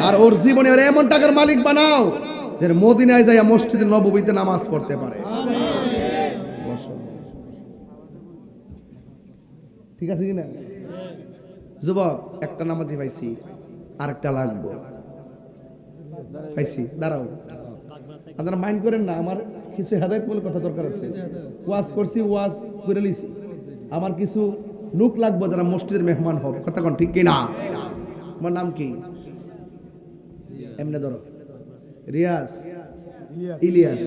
আর ওর জীবনে ওর এমন টাকার মালিক বানাও যে মদিনায় যাইয়া মসজিদে নববীতে নামাজ পড়তে পারে। ঠিক আছে কিনা? যুবক, একটা নামাজি পাইছি, আরেকটা লাগবো। পাইছি, দাঁড়াও, আপনারা মাইন্ড করেন না, আমার কিছু হেদায়েত বলে কথা দরকার আছে। ওয়াজ করছি, ওয়াজ করে লিছি, আমার কিছু লোক লাগবে যারা মসজিদের মেহমান হবে। কথা কোন ঠিক কিনা? তোমার নাম কি? এমনি ধরো, রিয়াজ, ইলিয়াস।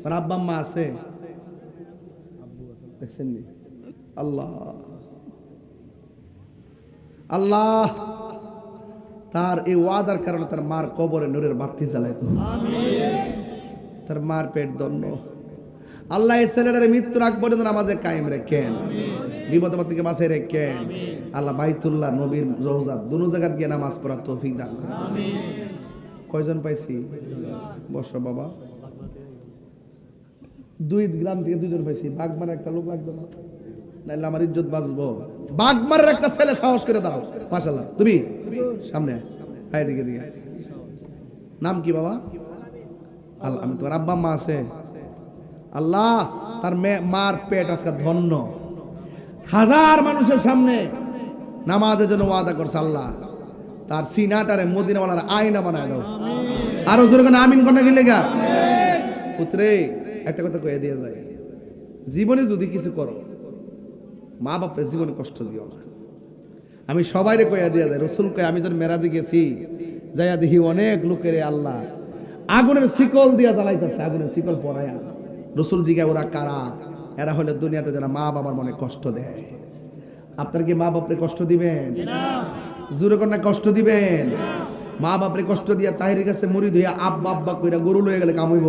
আর আব্বা আম্মা আছে? দেখছেন নি? আল্লাহ আল্লাহ তার এই ওয়াদার কারণে তার মার কবরে নূরের বাতি জ্বালাইতো, তার মার পেট দন্ন। আল্লাহ এই ছেলেটার মৃত্যুর আগ পর্যন্ত নামাজে কায়েম রেখেন, বিপদ আপদ থেকে বাঁচিয়ে রেখেন। আল্লাহ বাইতুল্লাহ, নবীর রওজা, দুনো জায়গায় গিয়ে নামাজ পড়ার তৌফিক দান করেন। কয়জন পাইছি? বসো বাবা। 2 গ্রাম থেকে 2 জন পাইছি। বাগমারের একটা লোক লাগতো না, নাইলে আমার ইজ্জত বাঁচবো। বাগমারের একটা ছেলে সাহস করে দাও, মাশাআল্লাহ। তুমি সামনে, হ্যাঁ দিকে দিকে। নাম কি বাবা? আল্লাহ, আমি তোমার আব্বা মা আছে? আল্লাহ তার মার পেট আজকে ধন্য। 1000 মানুষের সামনে নামাজের জন্য ওয়াদা করছে আল্লাহ, তার সিনাটারে মদিনাওয়ালার আয়না বানায় দাও। আরো জোরে কোন আমিন কোন গিলে গা। পুত্রে একটা কথা কয়ে দিয়ে যায়, জীবনে যদি কিছু করো, মা বাপের জীবনে কষ্ট দিও না। আমি সবাইরে কইয়া দিয়া যায়, রসুল কয় আমি যখন মেরাজে গেছি, যাইয়া দেখি অনেক লোকের আল্লাহ আগুনের শিকল দিয়া জ্বালাইতেছে, আগুনের শিকল পরাইয়া। রসুল জিগায় ওরা কারা? এরা হলে দুনিয়াতে যারা মা বাবার মনে কষ্ট দেয়। আপনার কি মা বাপরে কষ্ট দিবেন? জোরে কন্যা কষ্ট দিবেন? মা বাপরে কষ্ট দিয়া তাহিরের কাছে মুড়ি ধুইয়া আব্বা আব্বা কইরা গরু লয়ে গেলে কামইব?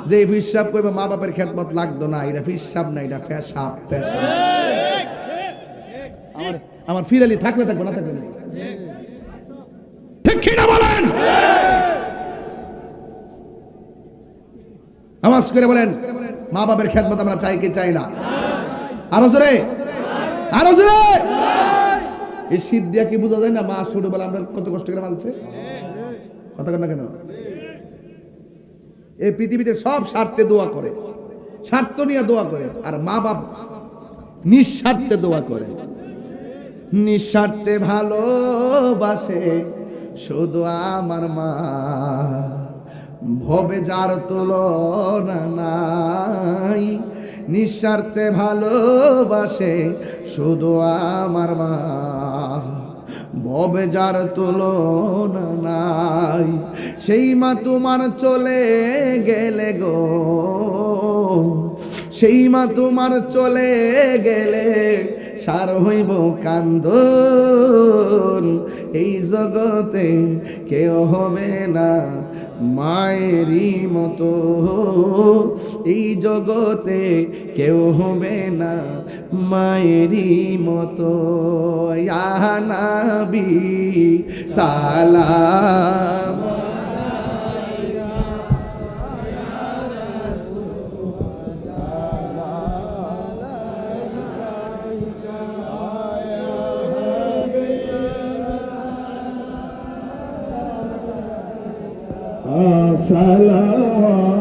যে ফিরসাব কইবা মা বাপের খেদমত লাগতো না, এটা ফিরসাব না, এটা ফেসাব। আমার ফিরালি থাকলে থাকবো, না থাকলে ঠিক কি না বলেন? আওয়াজ করে বলেন, মা বাবার খেদমত আমরা চাই কি চাই না? আরো জোরে, আরো জোরে। এই শীত দিয়া কি বোঝা যায় না মা ছোটবেলা আমরা কত কষ্ট করে পালছে? কথা কেন কেন? এই পৃথিবীতে সব স্বার্থে দোয়া করে, স্বার্থ নিয়ে দোয়া করে, আর মা বাপ নিঃস্বার্থে দোয়া করে। নিঃস্বার্থে ভালোবাসে শুধু আমার মা, ভবে যার তুলনা নাই। নিঃস্বার্থে ভালোবাসে শুধু আমার মা, ভবে যার তুলনা নাই, সেই মা তোমার চলে গেলে গো, সেই মা তোমার চলে গেলে সার হইব কান্দন। এই জগতে কেউ হবে না মায়েরই মতো, এই জগতে কেউ হবে না মায়েরই মতো। ইয়া নবী সালাম সালাম